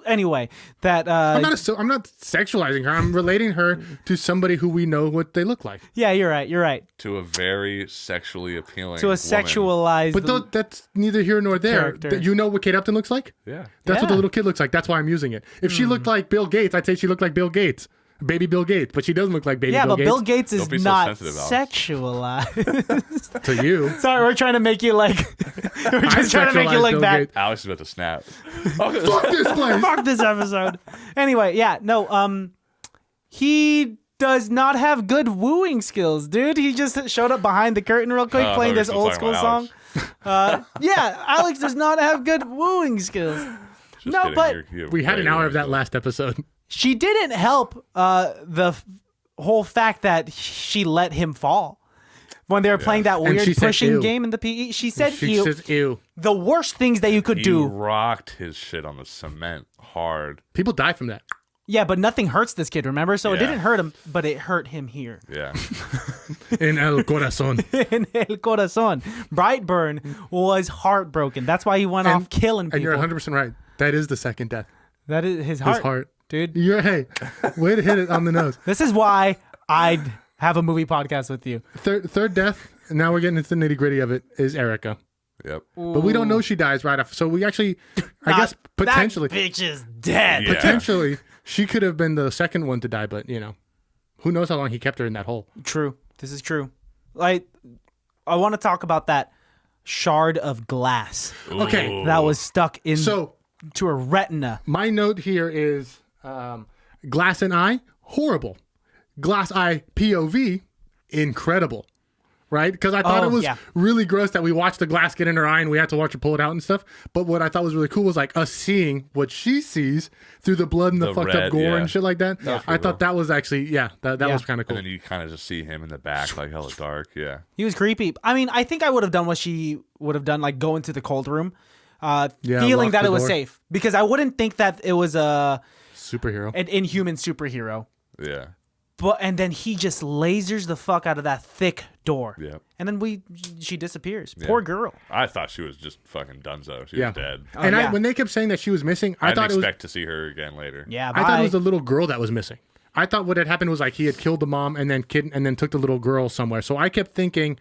Speaker 1: anyway, that
Speaker 2: I'm not sexualizing her. I'm relating her to somebody who we know what they look like.
Speaker 1: yeah, you're right.
Speaker 3: To a very sexually appealing
Speaker 1: To a
Speaker 3: woman.
Speaker 1: sexualized
Speaker 2: But that's neither here nor there.
Speaker 1: Character.
Speaker 2: You know what Kate Upton looks like?
Speaker 3: Yeah.
Speaker 2: That's what
Speaker 1: Yeah.
Speaker 2: the little kid looks like. That's why I'm using it. If she looked like Bill Gates, I'd say she looked like Bill Gates. Baby Bill Gates. But she doesn't look like baby
Speaker 1: yeah,
Speaker 2: Bill
Speaker 1: but
Speaker 2: Gates.
Speaker 1: Bill Gates is
Speaker 3: Don't be so
Speaker 1: not
Speaker 3: sensitive, Alex.
Speaker 1: sexualized.
Speaker 2: To you.
Speaker 1: Sorry, we're trying to make you like we're just trying to make you
Speaker 2: sexualized
Speaker 1: look
Speaker 2: Bill
Speaker 1: bad.
Speaker 2: Gates.
Speaker 3: Alex is about to snap.
Speaker 2: Fuck this place.
Speaker 1: Fuck this episode. Anyway, yeah, no, he does not have good wooing skills, dude. He just showed up behind the curtain real quick
Speaker 3: I
Speaker 1: playing
Speaker 3: thought
Speaker 1: this
Speaker 3: we were
Speaker 1: old
Speaker 3: still
Speaker 1: school
Speaker 3: talking
Speaker 1: song.
Speaker 3: about
Speaker 1: Yeah, Alex does not have good wooing skills.
Speaker 3: Just
Speaker 1: No,
Speaker 3: kidding.
Speaker 1: but
Speaker 3: You're
Speaker 2: We had
Speaker 3: way
Speaker 2: an hour
Speaker 3: way
Speaker 2: of that
Speaker 3: still.
Speaker 2: last episode.
Speaker 1: she didn't help the whole fact that she let him fall when they were playing that
Speaker 2: And
Speaker 1: weird
Speaker 2: she said,
Speaker 1: pushing
Speaker 2: "Ew."
Speaker 1: game in the PE. She said,
Speaker 2: She
Speaker 1: "Ew."
Speaker 2: says, ew.
Speaker 1: The worst things that you could
Speaker 3: He
Speaker 1: do.
Speaker 3: rocked his shit on the cement hard.
Speaker 2: People die from that.
Speaker 1: Yeah, but nothing hurts this kid, remember? So it
Speaker 3: Yeah.
Speaker 1: didn't hurt him, but it hurt him here.
Speaker 3: Yeah.
Speaker 2: In El Corazon.
Speaker 1: In El Corazon. Brightburn was heartbroken. That's why he went off killing people.
Speaker 2: And you're 100% right. That is the second death.
Speaker 1: That is his heart.
Speaker 2: His heart.
Speaker 1: Dude.
Speaker 2: Hey, way to hit it on the nose.
Speaker 1: This is why I'd have a movie podcast with you.
Speaker 2: Third death, and now we're getting into the nitty gritty of it, is Erica.
Speaker 3: Yep.
Speaker 2: But we don't know she dies right after. So we actually, I guess, potentially,
Speaker 1: That bitch is dead.
Speaker 3: Yeah.
Speaker 2: potentially, she could have been the second one to die, but, who knows how long he kept her in that hole.
Speaker 1: True. This is true. I want to talk about that shard of glass
Speaker 2: Okay.
Speaker 1: that was stuck in
Speaker 2: So
Speaker 1: to her retina.
Speaker 2: my note here is glass and eye, horrible. Glass eye POV, incredible. Right? Because I thought
Speaker 1: Oh,
Speaker 2: it was
Speaker 1: yeah.
Speaker 2: really gross that we watched the glass get in her eye and we had to watch her pull it out and stuff. But what I thought was really cool was like us seeing what she sees through the blood and the fucked
Speaker 3: red,
Speaker 2: up gore
Speaker 3: yeah.
Speaker 2: and shit like that. I thought that was actually, that
Speaker 1: Yeah.
Speaker 2: was kind of cool.
Speaker 3: And then you kind of just see him in the back, like hella dark. Yeah.
Speaker 1: He was creepy. I mean, I think I would have done what she would have done, like go into the cold room,
Speaker 2: lock
Speaker 1: feeling that
Speaker 2: the
Speaker 1: it was
Speaker 2: door.
Speaker 1: safe. Because I wouldn't think that it was
Speaker 2: Superhero.
Speaker 1: an inhuman superhero.
Speaker 3: Yeah.
Speaker 1: And then he just lasers the fuck out of that thick door.
Speaker 3: Yeah.
Speaker 1: And then she disappears. Poor girl.
Speaker 3: I thought she was just fucking dunzo. She
Speaker 2: Yeah.
Speaker 3: was dead.
Speaker 2: And
Speaker 1: yeah.
Speaker 2: when they kept saying that she was missing,
Speaker 3: I
Speaker 2: I thought
Speaker 3: didn't
Speaker 2: it was
Speaker 3: expect to see her again later.
Speaker 1: Yeah,
Speaker 2: I thought it
Speaker 1: bye.
Speaker 2: was the little girl that was missing. I thought what had happened was like he had killed the mom and then took the little girl somewhere. So I kept thinking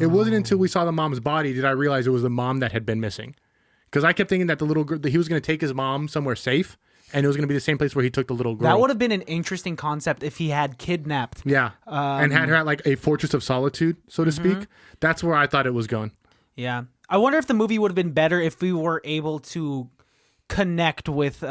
Speaker 2: it wasn't until we saw the mom's body did I realize it was the mom that had been missing. Because I kept thinking that the little girl that he was going to take his mom somewhere safe and it was going to be the same place where he took the little girl.
Speaker 1: That would have been an interesting concept if he had kidnapped.
Speaker 2: Yeah. And had her at like a fortress of solitude, so to speak. That's where I thought it was going.
Speaker 1: Yeah. I wonder if the movie would have been better if we were able to connect with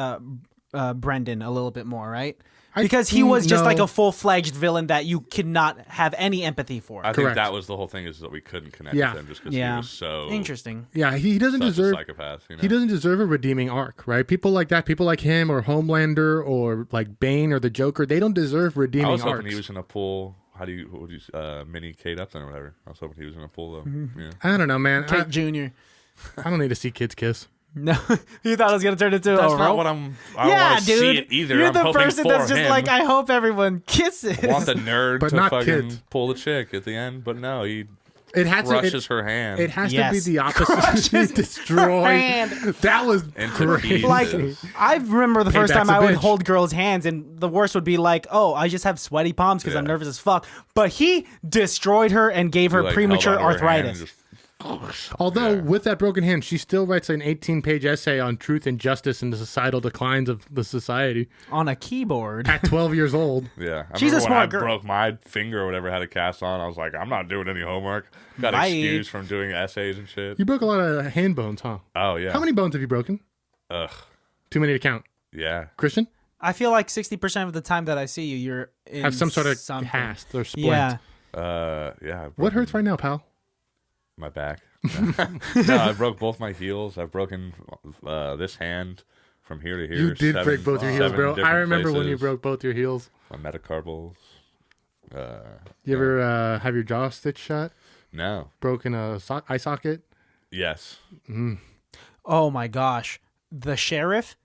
Speaker 1: Brendon a little bit more, right? Because he was just
Speaker 2: no.
Speaker 1: like a full-fledged villain that you could not have any empathy for.
Speaker 3: I think
Speaker 2: Correct.
Speaker 3: that was the whole thing is that we couldn't connect
Speaker 2: Yeah.
Speaker 3: with him just because
Speaker 1: Yeah.
Speaker 3: he was so
Speaker 1: Interesting.
Speaker 2: Yeah, he doesn't
Speaker 3: such
Speaker 2: deserve
Speaker 3: a psychopath. You know?
Speaker 2: he doesn't deserve a redeeming arc, right? People like that, people like him or Homelander or like Bane or the Joker, they don't deserve
Speaker 3: I
Speaker 2: redeeming
Speaker 3: was hoping
Speaker 2: arcs.
Speaker 3: he was gonna pull what would you mini Kate Upton or whatever? I was hoping he was gonna pull though. Yeah.
Speaker 2: I don't know, man.
Speaker 1: Kate Jr.
Speaker 2: I don't need to see kids kiss.
Speaker 1: No, you thought it was gonna turn into
Speaker 3: That's
Speaker 1: a
Speaker 3: not
Speaker 1: rope?
Speaker 3: what I'm. I don't want to see it either.
Speaker 1: You're
Speaker 3: I'm
Speaker 1: the
Speaker 3: hoping
Speaker 1: person
Speaker 3: for
Speaker 1: that's just
Speaker 3: him.
Speaker 1: like, I hope everyone kisses.
Speaker 3: I want the nerd
Speaker 2: But
Speaker 3: to
Speaker 2: not
Speaker 3: fucking
Speaker 2: kids.
Speaker 3: pull the chick at the end, but no, he
Speaker 2: It has
Speaker 3: crushes her hand.
Speaker 2: It has
Speaker 1: Yes.
Speaker 2: to be the opposite. He destroyed.
Speaker 1: hand.
Speaker 2: That was
Speaker 3: Into
Speaker 2: great.
Speaker 3: pieces.
Speaker 1: Like, I remember the first
Speaker 2: Payback's
Speaker 1: time
Speaker 2: a
Speaker 1: I would
Speaker 2: bitch.
Speaker 1: hold girls' hands, and the worst would be like, oh, I just have sweaty palms because I'm
Speaker 3: Yeah.
Speaker 1: nervous as fuck. But he destroyed her and gave her
Speaker 3: Like,
Speaker 1: premature
Speaker 3: held out her hand and
Speaker 1: arthritis.
Speaker 3: just-
Speaker 2: Although
Speaker 3: Yeah.
Speaker 2: with that broken hand, she still writes an 18-page essay on truth and justice and the societal declines of the society
Speaker 1: On a keyboard.
Speaker 2: at 12 years old.
Speaker 3: Yeah, I
Speaker 1: She's a
Speaker 3: remember
Speaker 1: smart
Speaker 3: when I
Speaker 1: girl.
Speaker 3: broke my finger or whatever, had a cast on. I was like, I'm not doing any homework. Got
Speaker 1: Bye.
Speaker 3: excused from doing essays and shit.
Speaker 2: You broke a lot of hand bones, huh?
Speaker 3: Oh yeah.
Speaker 2: How many bones have you broken?
Speaker 3: Ugh.
Speaker 2: Too many to count.
Speaker 3: Yeah.
Speaker 2: Christian?
Speaker 1: I feel like 60% of the time that I see you, you're in
Speaker 2: Have some sort of
Speaker 1: something.
Speaker 2: cast or splint.
Speaker 1: Yeah.
Speaker 3: Yeah. I've
Speaker 2: What
Speaker 3: broken
Speaker 2: hurts right now, pal?
Speaker 3: My back. No, I broke both my heels. I've broken this hand from here to here.
Speaker 2: You did
Speaker 3: 7
Speaker 2: break both your heels,
Speaker 3: 7
Speaker 2: bro. I
Speaker 3: different
Speaker 2: remember when you
Speaker 3: places.
Speaker 2: broke both your heels.
Speaker 3: My metacarpals.
Speaker 2: You ever have your jaw stitched shut?
Speaker 3: No.
Speaker 2: Broken eye socket?
Speaker 3: Yes.
Speaker 1: Oh my gosh. The sheriff?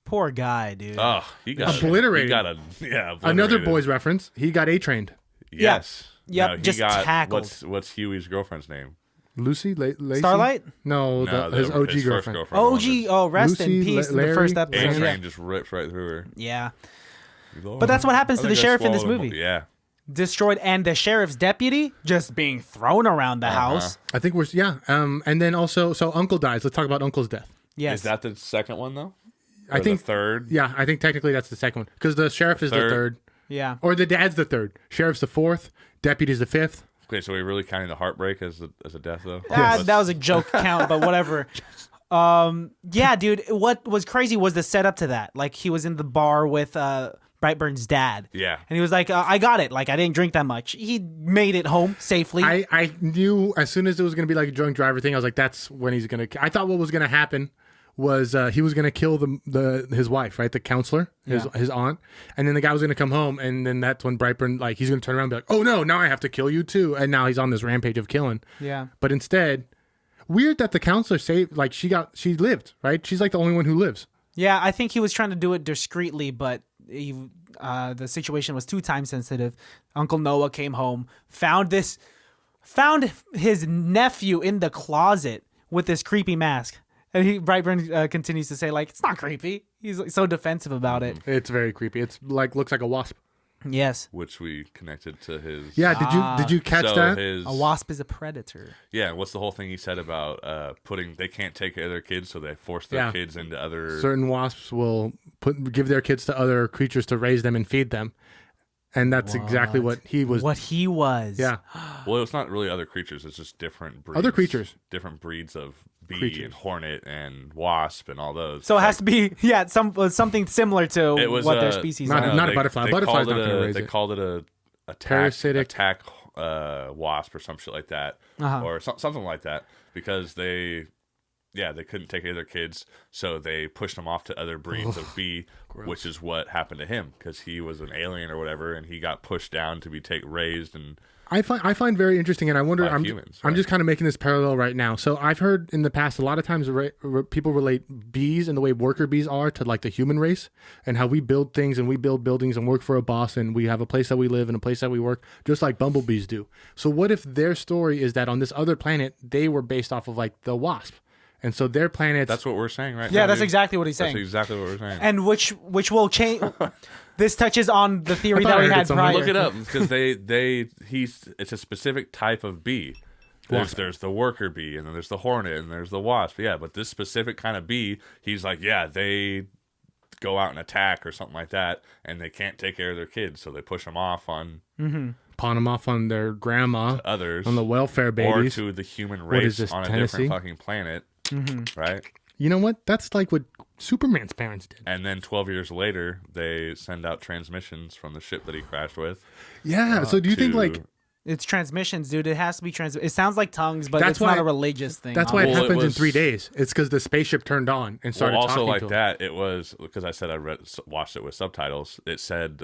Speaker 1: Poor guy, dude.
Speaker 3: Oh, he got
Speaker 2: Obliterated.
Speaker 3: He got obliterated.
Speaker 2: Another boys reference. He got A-trained.
Speaker 3: Yes.
Speaker 1: Yep,
Speaker 3: No, he
Speaker 1: just
Speaker 3: got,
Speaker 1: tackled.
Speaker 3: What's Huey's girlfriend's name?
Speaker 2: Lucy? Lacey?
Speaker 1: Starlight?
Speaker 2: No, his OG
Speaker 3: his first
Speaker 2: girlfriend.
Speaker 1: OG, oh, rest
Speaker 2: Lucy,
Speaker 1: in peace.
Speaker 2: Larry,
Speaker 1: The first
Speaker 3: A
Speaker 1: episode.
Speaker 3: train
Speaker 1: Yeah.
Speaker 3: just rips right through her.
Speaker 1: Yeah. But that's what happens to the sheriff in this movie.
Speaker 3: Yeah.
Speaker 1: Destroyed, and the sheriff's deputy just being thrown around the house.
Speaker 2: I think we're, yeah. And then also, so Uncle dies. Let's talk about Uncle's death.
Speaker 1: Yes.
Speaker 3: Is that the second one though?
Speaker 2: I
Speaker 3: Or
Speaker 2: think,
Speaker 3: the third.
Speaker 2: yeah, I think technically that's the second one. Because the sheriff is the
Speaker 3: Third.
Speaker 2: third.
Speaker 1: Yeah.
Speaker 2: Or the dad's the third. Sheriff's the fourth. Deputy's the fifth.
Speaker 3: Okay, so we really counting the heartbreak as a death though.
Speaker 1: That was a joke count, but whatever. Yeah, dude. What was crazy was the setup to that. Like, he was in the bar with Brightburn's dad.
Speaker 3: Yeah.
Speaker 1: And he was like, I got it. Like, I didn't drink that much. He made it home safely.
Speaker 2: I knew as soon as it was going to be like a drunk driver thing, I was like, that's when he's going to. I thought what was going to happen was he was going to kill his wife, right? The counselor, his aunt. And then the guy was going to come home. And then that's when Brightburn, like, he's going to turn around and be like, oh no, now I have to kill you too. And now he's on this rampage of killing.
Speaker 1: Yeah.
Speaker 2: But instead, weird that the counselor saved, like, she lived, right? She's like the only one who lives.
Speaker 1: Yeah, I think he was trying to do it discreetly, but the situation was too time sensitive. Uncle Noah came home, found his nephew in the closet with this creepy mask. And Brightburn continues to say, like, it's not creepy. He's like, so defensive about it.
Speaker 2: It's very creepy. It's like, looks like a wasp.
Speaker 1: Yes.
Speaker 3: Which we connected to his.
Speaker 2: Yeah, did you catch
Speaker 3: so
Speaker 2: that?
Speaker 3: his,
Speaker 1: A wasp is a predator.
Speaker 3: Yeah, what's the whole thing he said about they can't take care of their kids, so they force their kids into other.
Speaker 2: Certain wasps will give their kids to other creatures to raise them and feed them. And that's exactly what he was.
Speaker 1: What he was.
Speaker 2: Yeah.
Speaker 3: Well, it's not really other creatures. It's just different breeds.
Speaker 2: Other creatures.
Speaker 3: Different breeds of bee
Speaker 2: Creatures.
Speaker 3: and hornet and wasp and all those.
Speaker 1: So it has to be, something similar to
Speaker 3: It was,
Speaker 1: what their species
Speaker 2: not-
Speaker 1: are.
Speaker 2: not a butterfly. Butterfly's not gonna raise
Speaker 3: They
Speaker 2: it.
Speaker 3: called it a
Speaker 2: Parasitic-
Speaker 3: attack wasp or some shit like that, or something like that, because they couldn't take care of their kids, so they pushed them off to other breeds of bee, which is what happened to him because he was an alien or whatever, and he got pushed down to be raised and.
Speaker 2: I find very interesting, and I wonder.
Speaker 3: By
Speaker 2: I'm
Speaker 3: humans,
Speaker 2: I'm
Speaker 3: right.
Speaker 2: just kind of making this parallel right now. So I've heard in the past a lot of times people relate bees and the way worker bees are to like the human race, and how we build things and we build buildings and work for a boss, and we have a place that we live and a place that we work, just like bumblebees do. So what if their story is that on this other planet they were based off of like the wasp, and so their planets.
Speaker 3: That's what we're saying, right?
Speaker 1: Yeah,
Speaker 3: now,
Speaker 1: that's
Speaker 3: dude.
Speaker 1: exactly what he's saying.
Speaker 3: That's exactly what we're saying.
Speaker 1: And which will change. This touches on the theory
Speaker 2: I thought
Speaker 1: that
Speaker 2: I
Speaker 1: we
Speaker 2: heard
Speaker 1: had
Speaker 2: it somewhere.
Speaker 1: prior.
Speaker 3: Look it up because it's a specific type of bee. There's the worker bee, and then there's the hornet, and there's the wasp. Yeah, but this specific kind of bee, he's like, yeah, they go out and attack or something like that, and they can't take care of their kids, so they push them off on
Speaker 2: pawn them off on their grandma,
Speaker 3: others,
Speaker 2: on the welfare
Speaker 3: or
Speaker 2: babies.
Speaker 3: to the human
Speaker 2: is
Speaker 3: race
Speaker 2: this,
Speaker 3: on a
Speaker 2: Tennessee?
Speaker 3: different fucking planet, right?
Speaker 2: You know what? That's like what Superman's parents did.
Speaker 3: And then 12 years later, they send out transmissions from the ship that he crashed with.
Speaker 2: Yeah. So do you think like
Speaker 1: It's transmissions, dude. It has to be It sounds like tongues, but
Speaker 2: That's
Speaker 1: it's not
Speaker 2: why-
Speaker 1: a religious thing.
Speaker 2: that's why it
Speaker 3: Well, it
Speaker 2: happens in
Speaker 3: was-
Speaker 2: 3 days? It's because the spaceship turned on and started
Speaker 3: Well, also
Speaker 2: talking
Speaker 3: like
Speaker 2: to him.
Speaker 3: that, it was because I said I watched it with subtitles. It said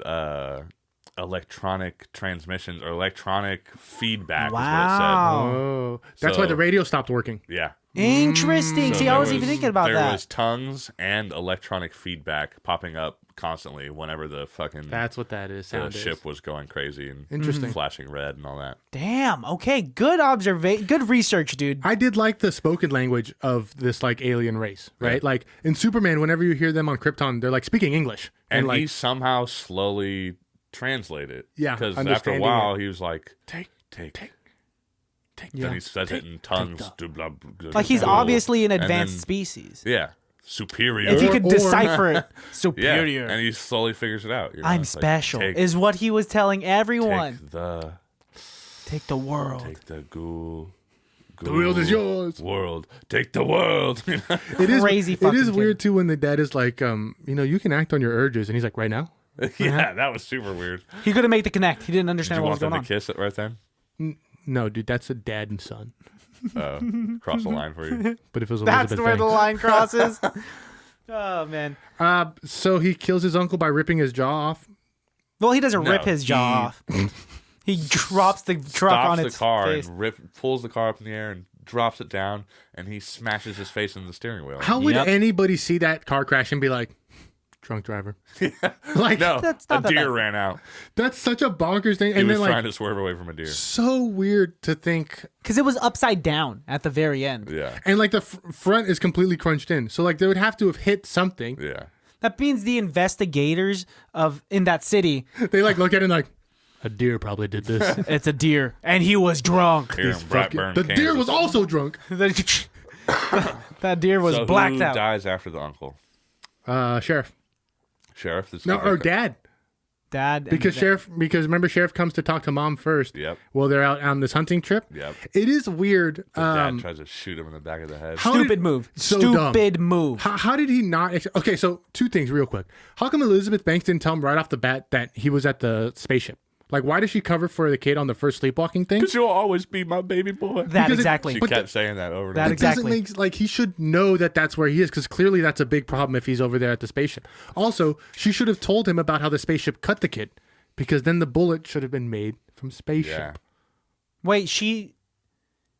Speaker 3: electronic transmissions or electronic feedback.
Speaker 1: Wow.
Speaker 2: Oh, that's
Speaker 3: So-
Speaker 2: why the radio stopped working.
Speaker 3: Is what it said.
Speaker 1: Interesting.
Speaker 3: So
Speaker 1: See, I
Speaker 3: there
Speaker 1: was even thinking about
Speaker 3: there
Speaker 1: that.
Speaker 3: was tongues and electronic feedback popping up constantly whenever the fucking
Speaker 2: That's what that is.
Speaker 3: the
Speaker 2: Sound is.
Speaker 3: ship was going crazy and
Speaker 2: Interesting.
Speaker 3: flashing red and all that.
Speaker 1: Damn. Okay. Good observation. Good research, dude.
Speaker 2: I did like the spoken language of this like alien race, right?
Speaker 3: Yeah.
Speaker 2: Like in Superman, whenever you hear them on Krypton, they're like speaking English,
Speaker 3: And
Speaker 2: like
Speaker 3: he somehow slowly translated it.
Speaker 2: Yeah,
Speaker 3: Because after a
Speaker 2: understanding
Speaker 3: while,
Speaker 2: it.
Speaker 3: he was like, take. Then he says it in tongues.
Speaker 1: Like he's obviously an
Speaker 3: And
Speaker 1: advanced
Speaker 3: then-
Speaker 1: species.
Speaker 3: Yeah. Superior.
Speaker 1: If he could
Speaker 2: Or-
Speaker 1: decipher it,
Speaker 3: yeah.
Speaker 1: superior.
Speaker 3: And he slowly figures it out. you know?
Speaker 1: I'm
Speaker 3: It's like,
Speaker 1: special,
Speaker 3: take-
Speaker 1: is what he was telling everyone.
Speaker 3: Take
Speaker 1: Take the world.
Speaker 3: Take the ghoul.
Speaker 2: The world is yours.
Speaker 3: World. Take the world.
Speaker 2: it is
Speaker 1: Crazy
Speaker 2: It
Speaker 1: fucking
Speaker 2: is
Speaker 1: kid.
Speaker 2: weird too when the dad is like, you can act on your urges, and he's like, right now.
Speaker 3: yeah, that was super weird.
Speaker 1: He couldn't make the connect. He didn't
Speaker 3: Did
Speaker 1: understand
Speaker 3: you
Speaker 1: what
Speaker 3: want
Speaker 1: was
Speaker 3: them
Speaker 1: going
Speaker 3: to
Speaker 1: on.
Speaker 3: kiss it right then?
Speaker 2: No, dude, that's a dad and son.
Speaker 3: Cross the line for you.
Speaker 2: But if it was
Speaker 1: That's
Speaker 2: Elizabeth
Speaker 1: where the
Speaker 2: Banks.
Speaker 1: line crosses. Oh man.
Speaker 2: So he kills his uncle by ripping his jaw off.
Speaker 1: Well, he doesn't
Speaker 3: No,
Speaker 1: rip his jaw off. He drops the truck
Speaker 3: Stops
Speaker 1: on
Speaker 3: the
Speaker 1: its
Speaker 3: car
Speaker 1: face.
Speaker 3: and pulls the car up in the air and drops it down, and he smashes his face into the steering wheel.
Speaker 2: How would
Speaker 1: Yep.
Speaker 2: anybody see that car crash and be like, drunk driver? Like,
Speaker 3: No,
Speaker 1: That's
Speaker 3: a
Speaker 1: not that
Speaker 3: deer
Speaker 1: bad.
Speaker 3: ran out.
Speaker 2: that's such a bonkers thing.
Speaker 3: He
Speaker 2: And
Speaker 3: was
Speaker 2: then
Speaker 3: trying
Speaker 2: like,
Speaker 3: to swerve away from a deer.
Speaker 2: so weird to think.
Speaker 1: Because it was upside down at the very end.
Speaker 3: Yeah,
Speaker 2: And like the front is completely crunched in. So like they would have to have hit something.
Speaker 3: yeah.
Speaker 1: That means the investigators in that city,
Speaker 2: They like look at it and like, a deer probably did this.
Speaker 1: it's a deer, and he was drunk.
Speaker 3: Here in
Speaker 2: Fucking-
Speaker 3: Brightburn,
Speaker 2: the deer
Speaker 3: Kansas.
Speaker 2: was also drunk.
Speaker 1: That deer was
Speaker 3: So
Speaker 1: blacked
Speaker 3: who
Speaker 1: out.
Speaker 3: dies after the uncle?
Speaker 2: Sheriff.
Speaker 3: Sheriff. This
Speaker 2: No,
Speaker 3: guy-
Speaker 2: or dad.
Speaker 1: Dad. and
Speaker 2: Because
Speaker 1: dad.
Speaker 2: because remember, Sheriff comes to talk to mom first.
Speaker 3: Yep.
Speaker 2: While they're out on this hunting trip.
Speaker 3: Yep.
Speaker 2: It is weird.
Speaker 3: The dad tries to shoot him in the back of the head.
Speaker 2: How
Speaker 1: Stupid
Speaker 2: did-
Speaker 1: move.
Speaker 2: so
Speaker 1: Stupid
Speaker 2: dumb.
Speaker 1: move.
Speaker 2: How did he not? Okay, so two things real quick. How come Elizabeth Banks didn't tell him right off the bat that he was at the spaceship? Like, why does she cover for the kid on the first sleepwalking thing?
Speaker 3: Because you'll always be my baby boy.
Speaker 1: That
Speaker 2: because it-
Speaker 1: exactly.
Speaker 3: She
Speaker 2: but
Speaker 3: kept saying that over and
Speaker 1: That
Speaker 3: over.
Speaker 2: It
Speaker 1: exactly.
Speaker 2: doesn't make like he should know that that's where he is because clearly that's a big problem if he's over there at the spaceship. Also, she should have told him about how the spaceship cut the kid because then the bullet should have been made from spaceship.
Speaker 3: Yeah.
Speaker 1: Wait,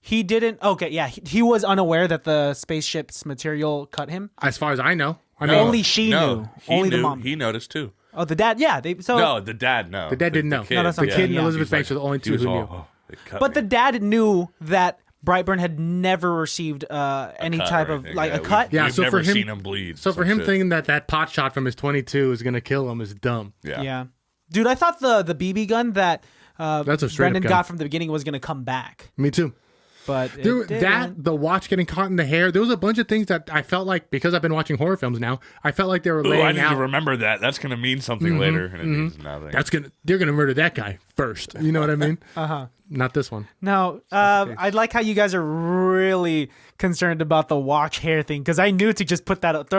Speaker 1: he didn't. Okay, yeah, he was unaware that the spaceship's material cut him.
Speaker 2: As far as I know,
Speaker 1: Only she knew.
Speaker 3: He
Speaker 1: Only the
Speaker 3: knew.
Speaker 1: mom.
Speaker 3: He noticed too.
Speaker 1: Oh, the dad. Yeah,
Speaker 3: No, the dad. No,
Speaker 2: The dad didn't know.
Speaker 3: Kid,
Speaker 2: No,
Speaker 1: that's not
Speaker 2: the
Speaker 1: yeah.
Speaker 2: kid and
Speaker 1: Yeah.
Speaker 2: Elizabeth
Speaker 3: He's
Speaker 2: Banks
Speaker 3: like-
Speaker 2: are the only
Speaker 3: he
Speaker 2: two
Speaker 3: was
Speaker 2: who
Speaker 3: all,
Speaker 2: knew.
Speaker 3: "Oh, they cut
Speaker 1: But
Speaker 3: me."
Speaker 1: the dad knew that Brightburn had never received any
Speaker 3: cut
Speaker 1: type
Speaker 3: or
Speaker 1: of
Speaker 3: anything.
Speaker 1: like a
Speaker 3: we-
Speaker 1: cut.
Speaker 2: Yeah,
Speaker 3: we've
Speaker 2: so
Speaker 3: never
Speaker 2: for him-
Speaker 3: seen him bleed.
Speaker 2: So for
Speaker 3: some
Speaker 2: him
Speaker 3: shit.
Speaker 2: thinking that pot shot from his 22 is gonna kill him is dumb.
Speaker 3: yeah,
Speaker 1: Yeah. Dude, I thought the BB gun that
Speaker 2: That's a straight
Speaker 1: Brendon
Speaker 2: up gun.
Speaker 1: got from the beginning was gonna come back,
Speaker 2: Me too.
Speaker 1: but it
Speaker 2: There,
Speaker 1: didn't.
Speaker 2: that the watch getting caught in the hair. There was a bunch of things that I felt like because I've been watching horror films now. I felt like they were
Speaker 3: Ooh, I
Speaker 2: laying
Speaker 3: need
Speaker 2: out.
Speaker 3: to remember that. That's gonna mean something later, and it means nothing.
Speaker 2: They're gonna murder that guy first. You know what I mean? Not this one.
Speaker 1: No, I like how you guys are really concerned about the watch hair thing because I knew to just throw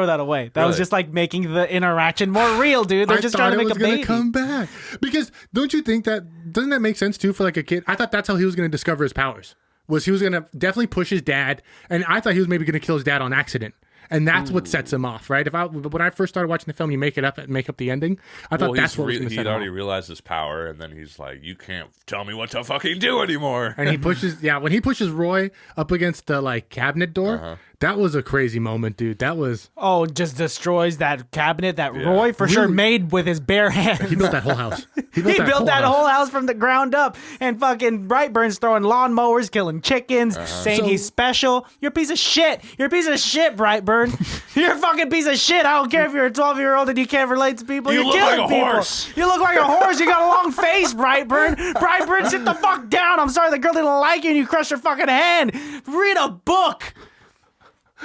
Speaker 1: that away. That was
Speaker 3: Really?
Speaker 1: just like making the interaction more real, dude. They're just trying to make a baby.
Speaker 2: Come back because don't you think that doesn't that make sense too for like a kid? I thought that's how he was gonna discover his powers. Was he was gonna definitely push his dad, and I thought he was maybe gonna kill his dad on accident. And that's what sets him off, right? When I first started watching the film, you make up the ending. I thought that's what was going to set
Speaker 3: he'd
Speaker 2: him
Speaker 3: already
Speaker 2: off.
Speaker 3: realized his power, and then he's like, "You can't tell me what to fucking do anymore."
Speaker 2: And he pushes, when he pushes Roy up against the like cabinet door, that was a crazy moment, dude. That was
Speaker 1: Oh, just destroys that cabinet that Roy for sure
Speaker 2: Really?
Speaker 1: made with his bare hands.
Speaker 2: he built that whole house.
Speaker 1: He built that whole house from the ground up, and fucking Brightburn's throwing lawnmowers, killing chickens, saying
Speaker 2: So-
Speaker 1: he's special. You're a piece of shit. You're a piece of shit, Brightburn. You're a fucking piece of shit. I don't care if you're a 12-year-old and you can't relate to people.
Speaker 3: You
Speaker 1: You're
Speaker 3: look
Speaker 1: killing
Speaker 3: like a
Speaker 1: people.
Speaker 3: horse.
Speaker 1: You look like a horse. You got a long face, Brightburn. Brightburn, sit the fuck down. I'm sorry the girl didn't like you and you crushed her fucking hand. Read a book.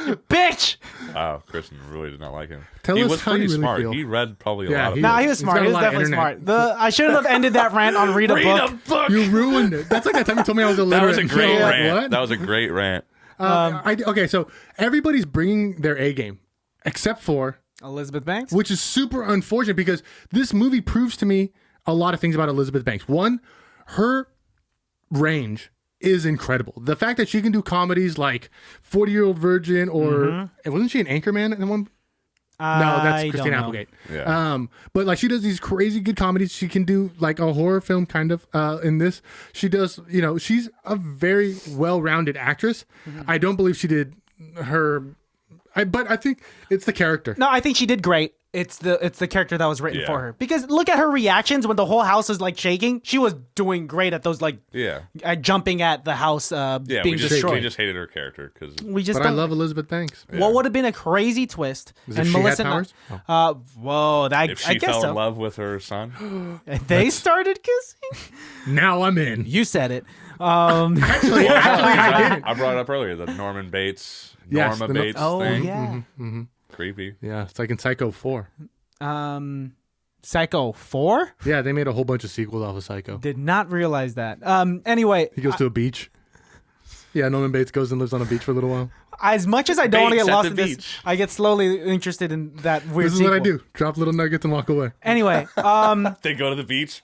Speaker 1: You bitch.
Speaker 3: Wow, Kristen really did not like him.
Speaker 2: Tell
Speaker 3: he
Speaker 2: us
Speaker 3: was
Speaker 2: how
Speaker 3: pretty
Speaker 2: you really
Speaker 3: smart.
Speaker 2: feel.
Speaker 3: He read probably a
Speaker 2: Yeah,
Speaker 3: lot of
Speaker 2: he-
Speaker 3: books.
Speaker 1: Nah, he was
Speaker 2: He's
Speaker 1: smart.
Speaker 2: got
Speaker 1: He
Speaker 2: a
Speaker 1: was
Speaker 2: lot of
Speaker 1: definitely
Speaker 2: internet.
Speaker 1: smart. I shouldn't have ended that rant on read a book.
Speaker 2: You ruined it. That's like that time you told me I was illiterate.
Speaker 3: That was a great
Speaker 2: I'm like,
Speaker 3: rant.
Speaker 2: What?
Speaker 3: That was a great rant.
Speaker 2: Okay, so everybody's bringing their A game, except for,
Speaker 1: Elizabeth Banks.
Speaker 2: which is super unfortunate because this movie proves to me a lot of things about Elizabeth Banks. One, her range is incredible. The fact that she can do comedies like 40-Year-Old Virgin or and wasn't she an Anchorman in one? No, that's
Speaker 1: I
Speaker 2: Christina
Speaker 1: don't know.
Speaker 2: Applegate.
Speaker 3: Yeah.
Speaker 2: But like she does these crazy good comedies. She can do like a horror film kind of in this. She does, she's a very well-rounded actress. I don't believe she did but I think it's the character.
Speaker 1: No, I think she did great. It's the character that was written
Speaker 3: Yeah.
Speaker 1: for her. Because look at her reactions when the whole house is like shaking. She was doing great at those jumping at the house being
Speaker 3: we
Speaker 1: destroyed.
Speaker 3: just hated her character because
Speaker 1: We just
Speaker 2: But I
Speaker 1: don't-
Speaker 2: love Elizabeth Banks.
Speaker 1: What would have been a crazy twist?
Speaker 2: Is if she had powers?
Speaker 1: Whoa, that
Speaker 3: if
Speaker 1: I
Speaker 3: she
Speaker 1: guess
Speaker 3: fell
Speaker 1: so.
Speaker 3: in love with her son.
Speaker 1: They started kissing.
Speaker 2: Now I'm in.
Speaker 1: You said it.
Speaker 2: Actually, I didn't.
Speaker 3: I brought it up earlier, the Norman Bates,
Speaker 2: Yes,
Speaker 3: Norma Bates
Speaker 1: Oh
Speaker 3: thing.
Speaker 1: yeah.
Speaker 3: Creepy.
Speaker 2: Yeah, it's like in Psycho 4.
Speaker 1: Psycho 4?
Speaker 2: Yeah, they made a whole bunch of sequels off of Psycho.
Speaker 1: Did not realize that. Anyway,
Speaker 2: He goes to a beach. Yeah, Norman Bates goes and lives on a beach for a little while.
Speaker 1: as much as I don't want to
Speaker 3: Bates
Speaker 1: get
Speaker 3: at
Speaker 1: lost
Speaker 3: the
Speaker 1: in this,
Speaker 3: beach.
Speaker 1: I get slowly interested in that weird
Speaker 2: This is what I
Speaker 1: sequel.
Speaker 2: do. Drop little nuggets and walk away.
Speaker 1: Anyway,
Speaker 3: They go to the beach.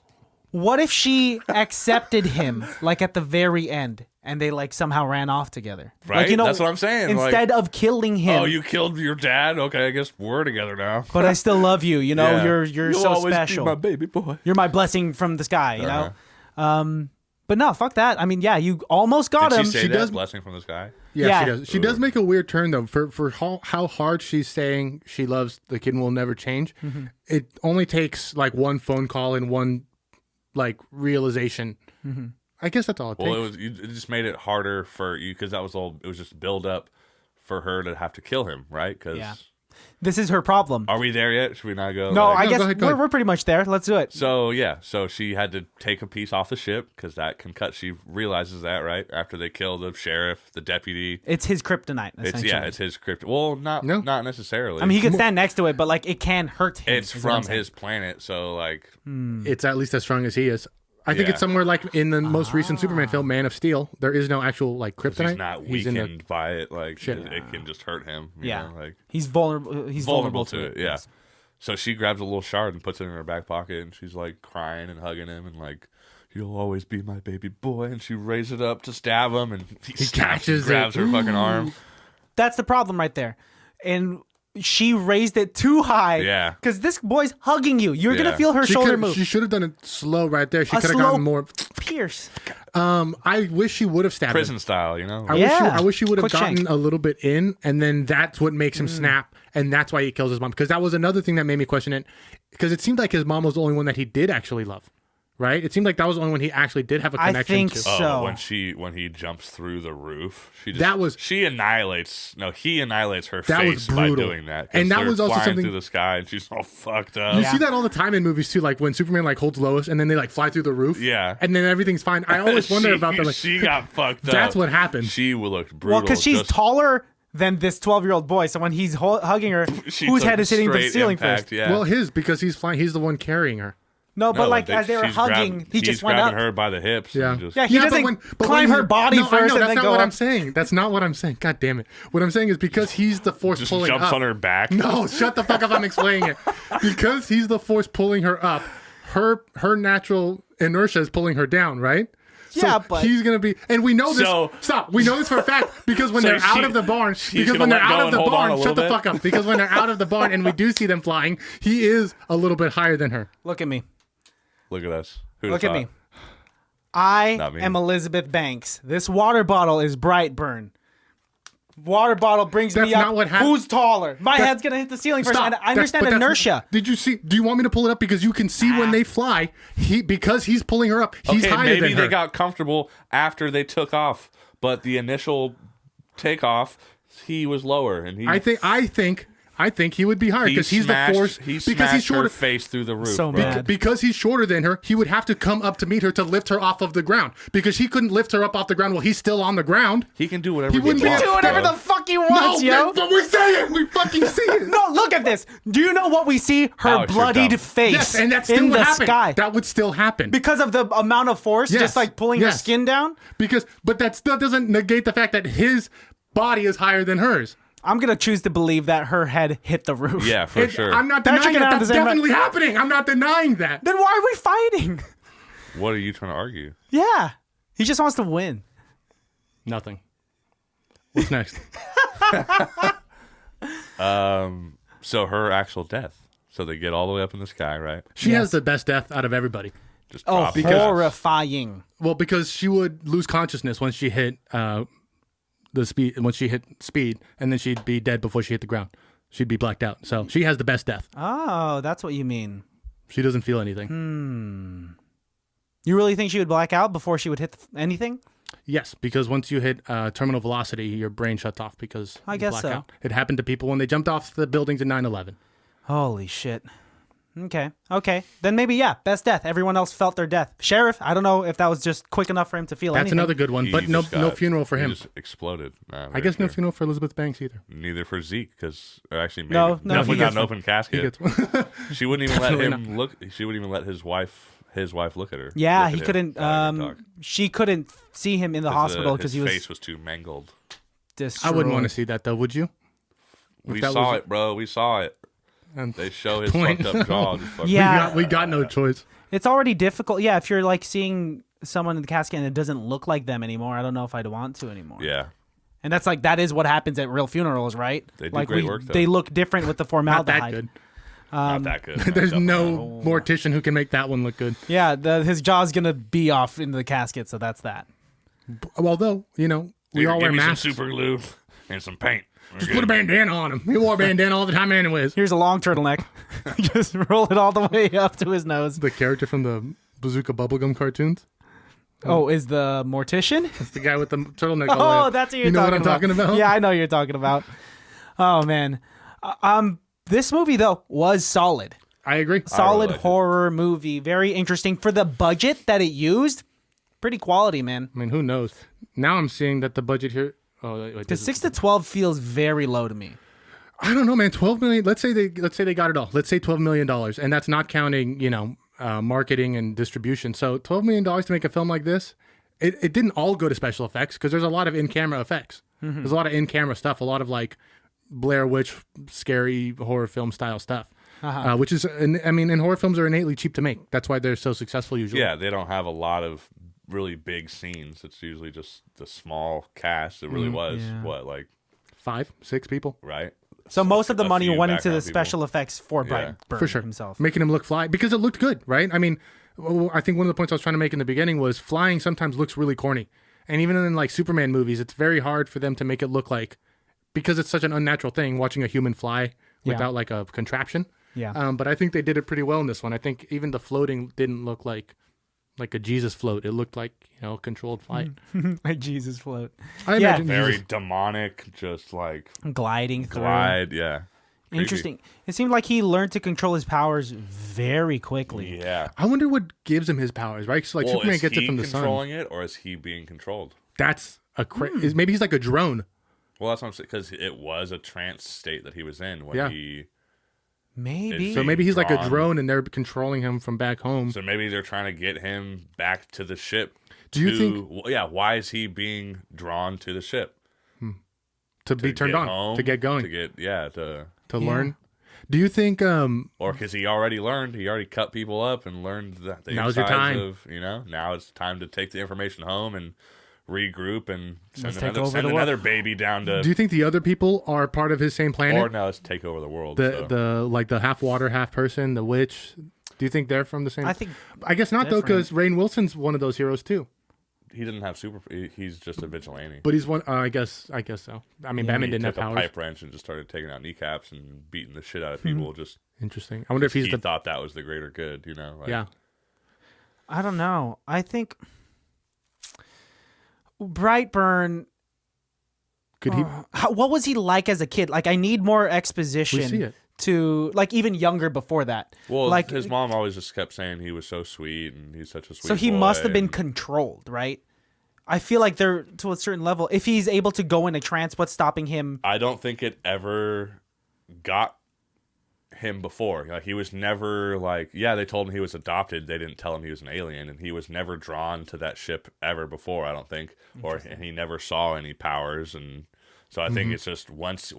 Speaker 1: what if she accepted him like at the very end and they like somehow ran off together?
Speaker 3: Right?
Speaker 1: Like,
Speaker 3: That's what I'm saying.
Speaker 1: Instead of killing him.
Speaker 3: Oh, you killed your dad? Okay, I guess we're together now.
Speaker 1: But I still love you,
Speaker 3: Yeah.
Speaker 1: you're
Speaker 3: You'll
Speaker 1: so
Speaker 3: always
Speaker 1: special.
Speaker 3: be my baby boy.
Speaker 1: You're my blessing from the sky, you know?
Speaker 3: Uh-huh.
Speaker 1: But no, fuck that. I mean, yeah, you almost got
Speaker 3: Did
Speaker 1: him.
Speaker 3: she say
Speaker 2: She
Speaker 3: that?
Speaker 2: does-
Speaker 3: Blessing from the sky?
Speaker 2: Yeah,
Speaker 1: Yeah.
Speaker 2: she does. She does make a weird turn though. For how hard she's saying she loves the kid and will never change. It only takes like one phone call and one like realization. I guess that's all it
Speaker 3: Well,
Speaker 2: takes.
Speaker 3: it just made it harder for you because that was all. It was just build up for her to have to kill him, right? Because
Speaker 1: Yeah. This is her problem.
Speaker 3: are we there yet? Should we not go?
Speaker 1: No,
Speaker 3: like-
Speaker 1: I
Speaker 2: No,
Speaker 1: guess
Speaker 2: go ahead, go ahead.
Speaker 1: we're pretty much there. Let's do it.
Speaker 3: So she had to take a piece off the ship because that can cut. She realizes that right after they kill the sheriff, the deputy.
Speaker 1: It's his kryptonite, essentially.
Speaker 3: It's his crypt. Well, not necessarily.
Speaker 1: I mean, he could stand next to it, but like it can hurt him.
Speaker 3: it's
Speaker 1: is what I'm
Speaker 3: from
Speaker 1: saying.
Speaker 3: his planet, so like
Speaker 2: It's at least as strong as he is. I think
Speaker 3: Yeah.
Speaker 2: it's somewhere like in the most recent Superman film, Man of Steel. There is no actual like kryptonite.
Speaker 3: he's not weakened by it. Like
Speaker 2: Shit.
Speaker 3: it can just hurt him. you
Speaker 1: Yeah.
Speaker 3: know, like
Speaker 1: He's vulnerable. He's
Speaker 3: vulnerable to it. Yeah.
Speaker 1: Yes.
Speaker 3: So she grabs a little shard and puts it in her back pocket, and she's like crying and hugging him, and like, "You'll always be my baby boy." And she raises it up to stab him, and he
Speaker 2: catches
Speaker 3: grabs
Speaker 2: it.
Speaker 3: her fucking arm.
Speaker 1: That's the problem right there. And she raised it too high.
Speaker 3: Yeah.
Speaker 1: Because this boy's hugging you. You're
Speaker 3: Yeah.
Speaker 1: gonna feel her shoulder move.
Speaker 2: She should have done it slow right there. She
Speaker 1: A
Speaker 2: could have
Speaker 1: slow
Speaker 2: gotten more.
Speaker 1: Pierce.
Speaker 2: I wish she would have stabbed him.
Speaker 3: Prison style, you know.
Speaker 1: Yeah.
Speaker 2: I wish she would have
Speaker 1: Quick
Speaker 2: gotten
Speaker 1: shank.
Speaker 2: a little bit in, and then that's what makes him snap, and that's why he kills his mom. Because that was another thing that made me question it. Because it seemed like his mom was the only one that he did actually love, right? It seemed like that was the only one he actually did have a
Speaker 1: I
Speaker 2: connection
Speaker 1: think
Speaker 2: to.
Speaker 1: so.
Speaker 3: Oh, when he jumps through the roof, he annihilates her
Speaker 2: That was
Speaker 3: face by
Speaker 2: brutal.
Speaker 3: doing that. 'Cause
Speaker 2: And that
Speaker 3: they're
Speaker 2: was also
Speaker 3: flying
Speaker 2: something-
Speaker 3: through the sky, and she's all fucked up.
Speaker 2: You see that all the time in movies too, like when Superman like holds Lois and then they like fly through the roof.
Speaker 3: Yeah.
Speaker 2: And then everything's fine. I always wonder about that. Like,
Speaker 3: she got fucked up.
Speaker 2: That's what happened.
Speaker 3: She looked brutal.
Speaker 1: Well, because she's
Speaker 3: just-
Speaker 1: taller than this 12-year-old boy. So when he's hugging her,
Speaker 3: she
Speaker 1: whose
Speaker 3: took
Speaker 1: head is hitting the
Speaker 3: straight
Speaker 1: ceiling
Speaker 3: impact,
Speaker 1: first?
Speaker 3: Yeah.
Speaker 2: well, because he's flying. He's the one carrying her.
Speaker 1: No, but like
Speaker 3: they-
Speaker 1: as they were
Speaker 3: she's
Speaker 1: hugging, he
Speaker 3: he's
Speaker 1: just went
Speaker 3: grabbing
Speaker 1: up.
Speaker 3: her by the hips.
Speaker 2: Yeah.
Speaker 3: And just,
Speaker 1: Yeah, he doesn't climb her body
Speaker 2: no, I
Speaker 1: first
Speaker 2: know,
Speaker 1: and
Speaker 2: that's
Speaker 1: then
Speaker 2: not
Speaker 1: go
Speaker 2: what
Speaker 1: up.
Speaker 2: I'm saying. That's not what I'm saying. God damn it. What I'm saying is because he's the force
Speaker 3: just
Speaker 2: pulling
Speaker 3: jumps
Speaker 2: up.
Speaker 3: on her back.
Speaker 2: No, shut the fuck up. I'm explaining it. Because he's the force pulling her up, her natural inertia is pulling her down, right?
Speaker 1: Yeah,
Speaker 2: so
Speaker 1: but-
Speaker 2: he's gonna be, and we know this.
Speaker 3: So-
Speaker 2: Stop. We know this for a fact because when
Speaker 3: So
Speaker 2: they're out
Speaker 3: she-
Speaker 2: of the barn,
Speaker 3: she's
Speaker 2: because
Speaker 3: gonna
Speaker 2: when they're
Speaker 3: let go
Speaker 2: out of
Speaker 3: and
Speaker 2: the
Speaker 3: hold on a
Speaker 2: barn,
Speaker 3: little
Speaker 2: shut the
Speaker 3: bit?
Speaker 2: fuck up. Because when they're out of the barn and we do see them flying, he is a little bit higher than her.
Speaker 1: Look at me.
Speaker 3: Look at us. Who'd
Speaker 1: Look
Speaker 3: have
Speaker 1: at me.
Speaker 3: thought?
Speaker 1: I
Speaker 3: Not me.
Speaker 1: am Elizabeth Banks. This water bottle is Brightburn. Water bottle brings
Speaker 2: That's
Speaker 1: me up.
Speaker 2: not what happened.
Speaker 1: Who's taller? My head's gonna hit the ceiling first.
Speaker 2: Stop.
Speaker 1: And I understand
Speaker 2: But that's-
Speaker 1: inertia.
Speaker 2: Did you see? Do you want me to pull it up because you can see when they fly? Because he's pulling her up. He's
Speaker 3: Okay,
Speaker 2: higher
Speaker 3: maybe
Speaker 2: than her.
Speaker 3: they got comfortable after they took off, but the initial takeoff, he was lower, and he.
Speaker 2: I think he would be higher because he's the force.
Speaker 3: He
Speaker 2: because
Speaker 3: smashed
Speaker 2: he's shorter.
Speaker 3: her face through the roof.
Speaker 1: So
Speaker 3: bro.
Speaker 1: mad.
Speaker 2: Because he's shorter than her, he would have to come up to meet her to lift her off of the ground. Because he couldn't lift her up off the ground while he's still on the ground.
Speaker 3: He can do whatever
Speaker 2: He
Speaker 3: he,
Speaker 2: wouldn't be
Speaker 3: wants.
Speaker 1: Do whatever
Speaker 3: bro.
Speaker 1: the fuck he wants, yo.
Speaker 2: that's what we're saying. We fucking see it.
Speaker 1: No, look at this. Do you know what we see? Her
Speaker 3: Oh, sure,
Speaker 1: bloodied
Speaker 3: dumb.
Speaker 1: face
Speaker 2: Yes, and that's still
Speaker 1: in
Speaker 2: what
Speaker 1: the
Speaker 2: happened.
Speaker 1: sky.
Speaker 2: That would still happen.
Speaker 1: Because of the amount of force,
Speaker 2: Yes,
Speaker 1: just like pulling her
Speaker 2: yes.
Speaker 1: skin down.
Speaker 2: But that still doesn't negate the fact that his body is higher than hers.
Speaker 1: I'm gonna choose to believe that her head hit the roof.
Speaker 3: Yeah, for sure.
Speaker 2: I'm not
Speaker 1: Patrick
Speaker 2: denying
Speaker 1: and I
Speaker 2: that.
Speaker 1: have
Speaker 2: That's
Speaker 1: the same-
Speaker 2: definitely happening. I'm not denying that.
Speaker 1: Then why are we fighting?
Speaker 3: What are you trying to argue?
Speaker 1: Yeah, he just wants to win.
Speaker 2: Nothing. What's next?
Speaker 3: So her actual death. So they get all the way up in the sky, right?
Speaker 2: She has the best death out of everybody.
Speaker 3: Just
Speaker 1: Oh,
Speaker 3: drop
Speaker 1: horrifying.
Speaker 2: Well, because she would lose consciousness once she hit the speed. Once she hit speed, and then she'd be dead before she hit the ground. She'd be blacked out. So she has the best death.
Speaker 1: Oh, that's what you mean.
Speaker 2: She doesn't feel anything.
Speaker 1: You really think she would black out before she would hit anything?
Speaker 2: Yes, because once you hit terminal velocity, your brain shuts off because
Speaker 1: I
Speaker 2: you
Speaker 1: guess
Speaker 2: black
Speaker 1: so.
Speaker 2: out. It happened to people when they jumped off the buildings in 9/11.
Speaker 1: Holy shit. Okay. Then maybe, yeah, best death. Everyone else felt their death. Sheriff, I don't know if that was just quick enough for him to feel
Speaker 2: That's
Speaker 1: anything.
Speaker 2: another good one,
Speaker 3: He
Speaker 2: but no
Speaker 3: just got-
Speaker 2: funeral for
Speaker 3: he
Speaker 2: him.
Speaker 3: Just exploded.
Speaker 2: I guess no funeral for Elizabeth Banks either.
Speaker 3: Neither for Zeke, because actually, maybe
Speaker 1: No,
Speaker 3: definitely
Speaker 2: he
Speaker 3: not
Speaker 2: gets
Speaker 3: an open
Speaker 2: He
Speaker 3: casket.
Speaker 2: gets one.
Speaker 3: She wouldn't even let
Speaker 2: Definitely
Speaker 3: him look. She wouldn't even let his wife look at her.
Speaker 1: Yeah,
Speaker 3: look
Speaker 1: he
Speaker 3: at
Speaker 1: couldn't.
Speaker 3: him, talk.
Speaker 1: She couldn't see him in the hospital because
Speaker 3: his
Speaker 1: he was
Speaker 3: face was too mangled.
Speaker 1: destroyed.
Speaker 2: I wouldn't want to see that though. Would you?
Speaker 3: We
Speaker 2: that
Speaker 3: saw
Speaker 2: was-
Speaker 3: it, bro. We saw it.
Speaker 2: And
Speaker 3: They show his
Speaker 2: Point.
Speaker 3: fucked up jaw. Just fucking-
Speaker 1: Yeah.
Speaker 2: we got no choice.
Speaker 1: It's already difficult. Yeah, if you're like seeing someone in the casket and it doesn't look like them anymore, I don't know if I'd want to anymore.
Speaker 3: Yeah.
Speaker 1: And that is what happens at real funerals, right?
Speaker 3: They do
Speaker 1: like
Speaker 3: great work, though.
Speaker 1: They look different with the
Speaker 2: Not
Speaker 1: formaldehyde.
Speaker 2: that good.
Speaker 3: Not that good.
Speaker 2: There's
Speaker 3: Definitely
Speaker 2: no mortician who can make that one look good.
Speaker 1: Yeah, his jaw's gonna be off into the casket, so that's that.
Speaker 2: Although, we
Speaker 3: Here,
Speaker 2: all
Speaker 3: give
Speaker 2: wear
Speaker 3: me
Speaker 2: masks.
Speaker 3: some super glue and some paint. We're
Speaker 2: Just
Speaker 3: good.
Speaker 2: put a bandana on him. He wore a bandana all the time anyways.
Speaker 1: Here's a long turtleneck. Just roll it all the way up to his nose.
Speaker 2: The character from the Bazooka Bubblegum cartoons.
Speaker 1: Oh, is the mortician?
Speaker 2: It's the guy with the turtleneck. all the way
Speaker 1: Oh,
Speaker 2: up.
Speaker 1: that's what you're
Speaker 2: You know
Speaker 1: talking
Speaker 2: what I'm talking about?
Speaker 1: Yeah, I know what you're talking about. Oh man, this movie though was solid.
Speaker 2: I agree.
Speaker 1: Solid
Speaker 3: liked it.
Speaker 1: horror movie, very interesting for the budget that it used. Pretty quality, man.
Speaker 2: I mean, who knows? Now I'm seeing that the budget here. Oh, wait,
Speaker 1: The
Speaker 2: this is-
Speaker 1: 6 to 12 feels very low to me.
Speaker 2: I don't know, man. 12 million. Let's say they got it all. Let's say $12 million, and that's not counting marketing and distribution. So $12 million to make a film like this, it didn't all go to special effects because there's a lot of in-camera effects. There's a lot of in-camera stuff, a lot of like Blair Witch, scary horror film style stuff, which is, and horror films are innately cheap to make. That's why they're so successful usually.
Speaker 3: Yeah, they don't have a lot of really big scenes. It's usually just the small cast. It really was
Speaker 1: Yeah.
Speaker 3: what, like,
Speaker 2: 5, 6 people
Speaker 3: right?
Speaker 1: So most of the
Speaker 3: A
Speaker 1: money
Speaker 3: few
Speaker 1: went into the
Speaker 3: background people.
Speaker 1: special effects for
Speaker 3: Yeah.
Speaker 1: Brightburn
Speaker 2: for sure,
Speaker 1: himself.
Speaker 2: making him look fly because it looked good, right? I mean, I think one of the points I was trying to make in the beginning was flying sometimes looks really corny, and even in like Superman movies, it's very hard for them to make it look like, because it's such an unnatural thing watching a human fly
Speaker 1: Yeah.
Speaker 2: without like a contraption.
Speaker 1: Yeah.
Speaker 2: But I think they did it pretty well in this one. I think even the floating didn't look like a Jesus float. It looked like controlled flight.
Speaker 1: Like Jesus float.
Speaker 2: I
Speaker 1: Yeah.
Speaker 2: imagine
Speaker 3: Very
Speaker 2: Jesus-
Speaker 3: demonic, just like
Speaker 1: Gliding through.
Speaker 3: glide. Yeah. Creepy.
Speaker 1: Interesting. It seemed like he learned to control his powers very quickly.
Speaker 3: Yeah.
Speaker 2: I wonder what gives him his powers, right? So like
Speaker 3: Well,
Speaker 2: Superman
Speaker 3: is
Speaker 2: gets
Speaker 3: he
Speaker 2: it from the sun.
Speaker 3: controlling it, or is he being controlled?
Speaker 2: That's maybe he's like a drone.
Speaker 3: Well, that's what I'm saying, because it was a trance state that he was in when
Speaker 2: Yeah.
Speaker 3: he.
Speaker 1: Maybe.
Speaker 2: So maybe he's like a
Speaker 3: drawn.
Speaker 2: drone and they're controlling him from back home.
Speaker 3: So maybe they're trying to get him back to the ship.
Speaker 2: Do you think
Speaker 3: Yeah. Why is he being drawn to the ship?
Speaker 2: to be turned
Speaker 3: get
Speaker 2: on,
Speaker 3: home,
Speaker 2: to get going,
Speaker 3: to get to
Speaker 2: learn? Do you think
Speaker 3: or because he already learned, he already cut people up and learned the
Speaker 2: Now's your
Speaker 3: insides
Speaker 2: time.
Speaker 3: of, now it's time to take the information home and regroup and
Speaker 1: Let's
Speaker 3: send
Speaker 1: take over
Speaker 3: send
Speaker 1: the world.
Speaker 3: another baby down to,
Speaker 2: do you think the other people are part of his same
Speaker 3: or
Speaker 2: planet?
Speaker 3: now let's take over the world.
Speaker 2: The
Speaker 3: so.
Speaker 2: the half water, half person, the witch. Do you think they're from the same?
Speaker 1: I think
Speaker 2: I guess not though,
Speaker 1: different.
Speaker 2: because Rainn Wilson's one of those heroes too.
Speaker 3: He didn't have he's just a vigilante.
Speaker 2: But he's one. I guess so. I mean, Batman
Speaker 3: He
Speaker 2: didn't have
Speaker 3: took a
Speaker 2: powers.
Speaker 3: pipe wrench and just started taking out kneecaps and beating the shit out of people. Just
Speaker 2: Interesting. I wonder if he's
Speaker 3: he
Speaker 2: the.
Speaker 3: thought that was the greater good. Like,
Speaker 2: Yeah.
Speaker 1: I don't know. I think Brightburn.
Speaker 2: Could he?
Speaker 1: What was he like as a kid? Like, I need more exposition.
Speaker 2: We see it.
Speaker 1: To like even younger before that.
Speaker 3: Well,
Speaker 1: like
Speaker 3: his mom always just kept saying he was so sweet and he's such a sweet.
Speaker 1: so he
Speaker 3: boy,
Speaker 1: must have been
Speaker 3: and-
Speaker 1: controlled, right? I feel like they're to a certain level. If he's able to go in a trance, what's stopping him?
Speaker 3: I don't think it ever got him before. Like, he was never like, yeah, they told him he was adopted. They didn't tell him he was an alien, and he was never drawn to that ship ever before. I don't think, and he never saw any powers, and so I think it's just once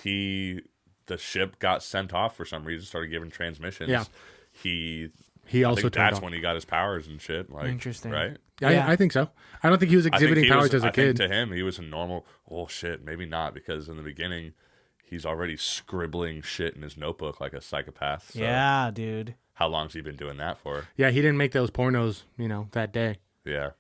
Speaker 3: the ship got sent off for some reason, started giving transmissions.
Speaker 2: Yeah.
Speaker 3: He
Speaker 2: He
Speaker 3: I
Speaker 2: also
Speaker 3: think
Speaker 2: turned
Speaker 3: that's
Speaker 2: on.
Speaker 3: when he got his powers and shit. Like,
Speaker 1: Interesting.
Speaker 3: right?
Speaker 2: Yeah, I think so. I don't think he was
Speaker 3: I think
Speaker 2: exhibiting
Speaker 3: he
Speaker 2: powers
Speaker 3: was,
Speaker 2: as a
Speaker 3: I think
Speaker 2: kid.
Speaker 3: to him, he was a normal. Oh shit, maybe not, because in the beginning, he's already scribbling shit in his notebook like a psychopath. So
Speaker 1: Yeah, dude.
Speaker 3: how long's he been doing that for?
Speaker 2: Yeah, he didn't make those pornos, that day.
Speaker 3: Yeah.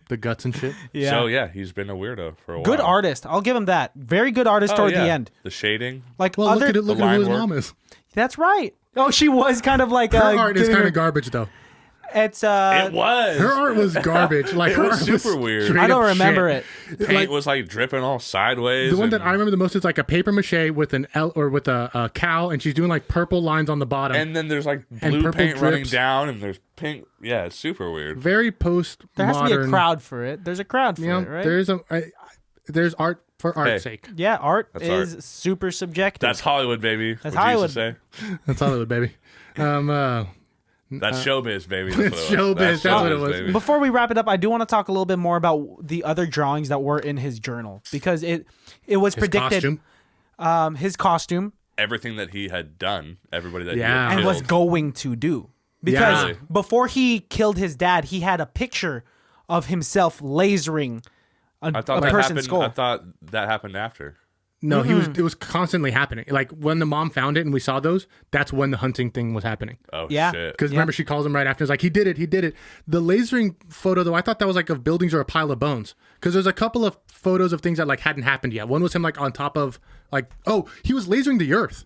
Speaker 2: The guts and shit.
Speaker 1: Yeah.
Speaker 3: So yeah, he's been a weirdo for a while.
Speaker 1: Good artist. I'll give him that. Very good artist toward the end.
Speaker 3: The shading.
Speaker 1: Like
Speaker 2: Well,
Speaker 1: other.
Speaker 2: look at
Speaker 3: line
Speaker 2: who his
Speaker 3: work.
Speaker 2: mom is.
Speaker 1: That's right. Oh, she was kind of like
Speaker 2: Her art is
Speaker 1: giving
Speaker 2: kind
Speaker 1: her-
Speaker 2: of garbage, though.
Speaker 1: It's
Speaker 3: It was.
Speaker 2: Her art was garbage. Like
Speaker 3: It
Speaker 2: her
Speaker 3: was
Speaker 2: art
Speaker 3: super weird.
Speaker 2: straight
Speaker 1: I don't
Speaker 2: up
Speaker 1: remember
Speaker 2: shit.
Speaker 1: it.
Speaker 3: Paint was like dripping all sideways.
Speaker 2: The one that
Speaker 3: and-
Speaker 2: I remember the most is like a paper mache with an L or with a cow, and she's doing like purple lines on the bottom.
Speaker 3: And then there's like
Speaker 2: And
Speaker 3: blue
Speaker 2: purple
Speaker 3: paint running
Speaker 2: drips.
Speaker 3: down, and there's pink. Yeah, it's super weird.
Speaker 2: Very post.
Speaker 1: There has to be a crowd for it. There's a crowd for it, right?
Speaker 2: There's art for art's
Speaker 3: Hey.
Speaker 2: sake.
Speaker 1: Yeah, art
Speaker 3: That's
Speaker 1: is
Speaker 3: art.
Speaker 1: super subjective.
Speaker 3: That's Hollywood, baby.
Speaker 1: That's
Speaker 3: what you used
Speaker 1: Hollywood.
Speaker 3: to say.
Speaker 2: That's Hollywood, baby.
Speaker 3: That's showbiz, baby.
Speaker 2: It's showbiz, that's what it was.
Speaker 3: baby.
Speaker 1: Before we wrap it up, I do want to talk a little bit more about the other drawings that were in his journal because it was
Speaker 2: His
Speaker 1: predicted
Speaker 2: costume.
Speaker 1: his costume
Speaker 3: Everything that he had done, everybody that
Speaker 2: Yeah.
Speaker 3: he
Speaker 1: and
Speaker 3: had
Speaker 1: was
Speaker 3: killed.
Speaker 1: going to do. Because
Speaker 3: Really?
Speaker 1: before he killed his dad, he had a picture of himself lasering
Speaker 3: I
Speaker 1: a
Speaker 3: thought that
Speaker 1: person's
Speaker 3: happened.
Speaker 1: skull.
Speaker 3: I thought that happened after.
Speaker 2: No, it was constantly happening. Like when the mom found it and we saw those, that's when the hunting thing was happening.
Speaker 3: Oh
Speaker 1: Yeah.
Speaker 3: shit!
Speaker 2: Because remember, she calls him right after. It's like, he did it. The lasering photo, though, I thought that was like of buildings or a pile of bones. Because there's a couple of photos of things that like hadn't happened yet. One was him like on top of like, he was lasering the earth.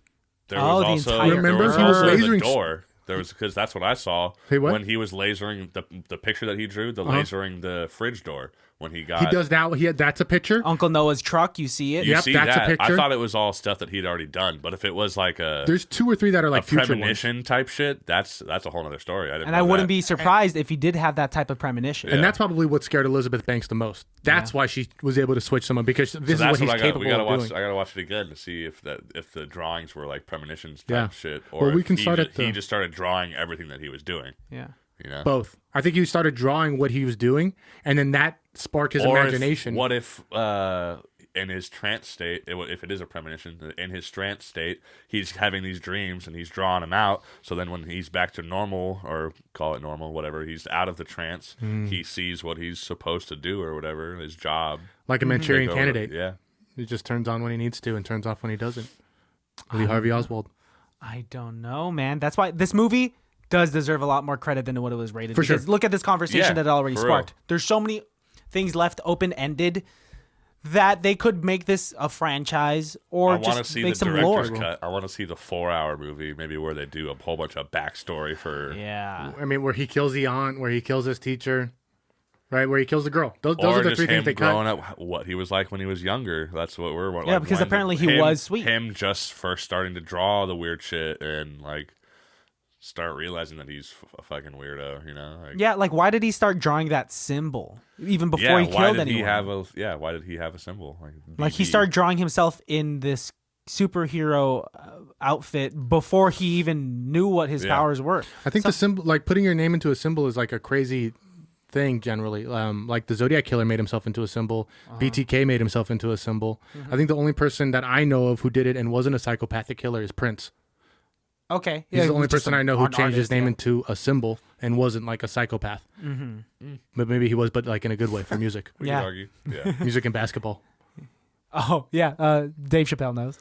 Speaker 3: There
Speaker 1: Oh,
Speaker 3: was
Speaker 1: the
Speaker 3: also
Speaker 1: entire-
Speaker 2: Remember,
Speaker 3: there was
Speaker 2: he was
Speaker 3: also
Speaker 2: lasering-
Speaker 3: the door. There was because that's what I saw
Speaker 2: Hey, what?
Speaker 3: when he was lasering the picture that he drew, lasering the fridge door when he got.
Speaker 2: He does that. That's a picture.
Speaker 1: Uncle Noah's truck, you see it.
Speaker 3: You
Speaker 2: Yep,
Speaker 3: see
Speaker 2: that's a
Speaker 3: that?
Speaker 2: picture.
Speaker 3: I thought it was all stuff that he'd already done, but if it was like a
Speaker 2: There's 2 or 3 that are like future ones.
Speaker 3: premonition type shit, that's a whole other story. I didn't
Speaker 1: And
Speaker 3: know
Speaker 1: I wouldn't
Speaker 3: that.
Speaker 1: be surprised if he did have that type of premonition.
Speaker 2: And that's probably what scared Elizabeth Banks the most. That's why she was able to switch someone, because this is
Speaker 3: That's
Speaker 2: what he's
Speaker 3: I got.
Speaker 2: capable
Speaker 3: We gotta
Speaker 2: of
Speaker 3: watch.
Speaker 2: doing.
Speaker 3: I gotta watch it again to see if the drawings were like premonitions type
Speaker 2: Yeah.
Speaker 3: shit,
Speaker 2: Well,
Speaker 3: or
Speaker 2: we
Speaker 3: if
Speaker 2: can
Speaker 3: he
Speaker 2: start
Speaker 3: just,
Speaker 2: at the-
Speaker 3: he just started drawing everything that he was doing.
Speaker 1: Yeah.
Speaker 3: You know,
Speaker 2: Both. I think he started drawing what he was doing, and then that sparked his
Speaker 3: or
Speaker 2: imagination.
Speaker 3: What if in his trance state, if it is a premonition, in his trance state, he's having these dreams and he's drawing them out. So then when he's back to normal, or call it normal, whatever, he's out of the trance, he sees what he's supposed to do or whatever, his job.
Speaker 2: Like a Manchurian
Speaker 3: Take over.
Speaker 2: Candidate.
Speaker 3: Yeah.
Speaker 2: He just turns on when he needs to and turns off when he doesn't. Lee Harvey Oswald.
Speaker 1: I don't know, man. That's why this movie does deserve a lot more credit than what it was rated.
Speaker 2: For sure.
Speaker 1: Because look at this conversation
Speaker 3: Yeah,
Speaker 1: that it already
Speaker 3: for
Speaker 1: sparked.
Speaker 3: real.
Speaker 1: There's so many things left open-ended that they could make this a franchise or
Speaker 3: I want to
Speaker 1: just
Speaker 3: see
Speaker 1: make
Speaker 3: the
Speaker 1: some lore.
Speaker 3: director's cut. I want to see the 4-hour movie, maybe where they do a whole bunch of backstory for.
Speaker 1: Yeah.
Speaker 2: I mean, where he kills the aunt, where he kills his teacher, right? Where he kills the girl. Those
Speaker 3: Or
Speaker 2: are the
Speaker 3: just
Speaker 2: 3
Speaker 3: him
Speaker 2: things they cut.
Speaker 3: growing up, what he was like when he was younger. That's what we're like.
Speaker 1: Yeah, because
Speaker 3: when
Speaker 1: apparently he
Speaker 3: him-
Speaker 1: was sweet.
Speaker 3: Him just first starting to draw the weird shit and like start realizing that he's a fucking weirdo. You know? Like,
Speaker 1: Yeah, like why did he start drawing that symbol even before
Speaker 3: yeah,
Speaker 1: he
Speaker 3: why
Speaker 1: killed
Speaker 3: did
Speaker 1: anyone?
Speaker 3: he have a? Yeah, why did he have a symbol?
Speaker 1: Like he
Speaker 3: BB.
Speaker 1: started drawing himself in this superhero outfit before he even knew what his
Speaker 3: Yeah.
Speaker 1: powers were.
Speaker 2: I think the symbol, like putting your name into a symbol, is like a crazy thing generally. Like the Zodiac Killer made himself into a symbol. BTK made himself into a symbol. I think the only person that I know of who did it and wasn't a psychopathic killer is Prince.
Speaker 1: Okay.
Speaker 2: He's the only
Speaker 1: just
Speaker 2: person I know who changed his name into a symbol and wasn't like a psychopath. But maybe he was, but like in a good way for music.
Speaker 3: We
Speaker 1: Yeah.
Speaker 3: could argue. Yeah.
Speaker 2: Music and basketball.
Speaker 1: Oh, yeah. Dave Chappelle knows.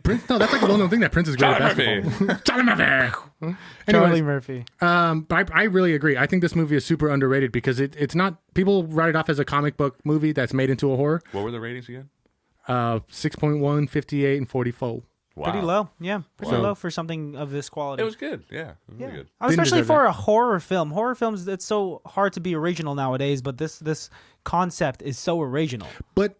Speaker 2: Prince, no, that's like a well-known thing that Prince is great at
Speaker 3: Charlie
Speaker 2: basketball. Charlie Murphy.
Speaker 1: Charlie
Speaker 2: Anyways,
Speaker 1: Murphy.
Speaker 2: but I really agree. I think this movie is super underrated because it's not, people write it off as a comic book movie that's made into a horror.
Speaker 3: What were the ratings again?
Speaker 2: 6.1, 58, and 44.
Speaker 3: Wow.
Speaker 1: Pretty low. Yeah. Pretty
Speaker 2: Wow.
Speaker 1: low for something of this quality.
Speaker 3: It was good. Yeah, it was really good.
Speaker 1: Especially
Speaker 2: deserve
Speaker 1: for a horror film. Horror films, it's so hard to be original nowadays, but this concept is so original.
Speaker 2: But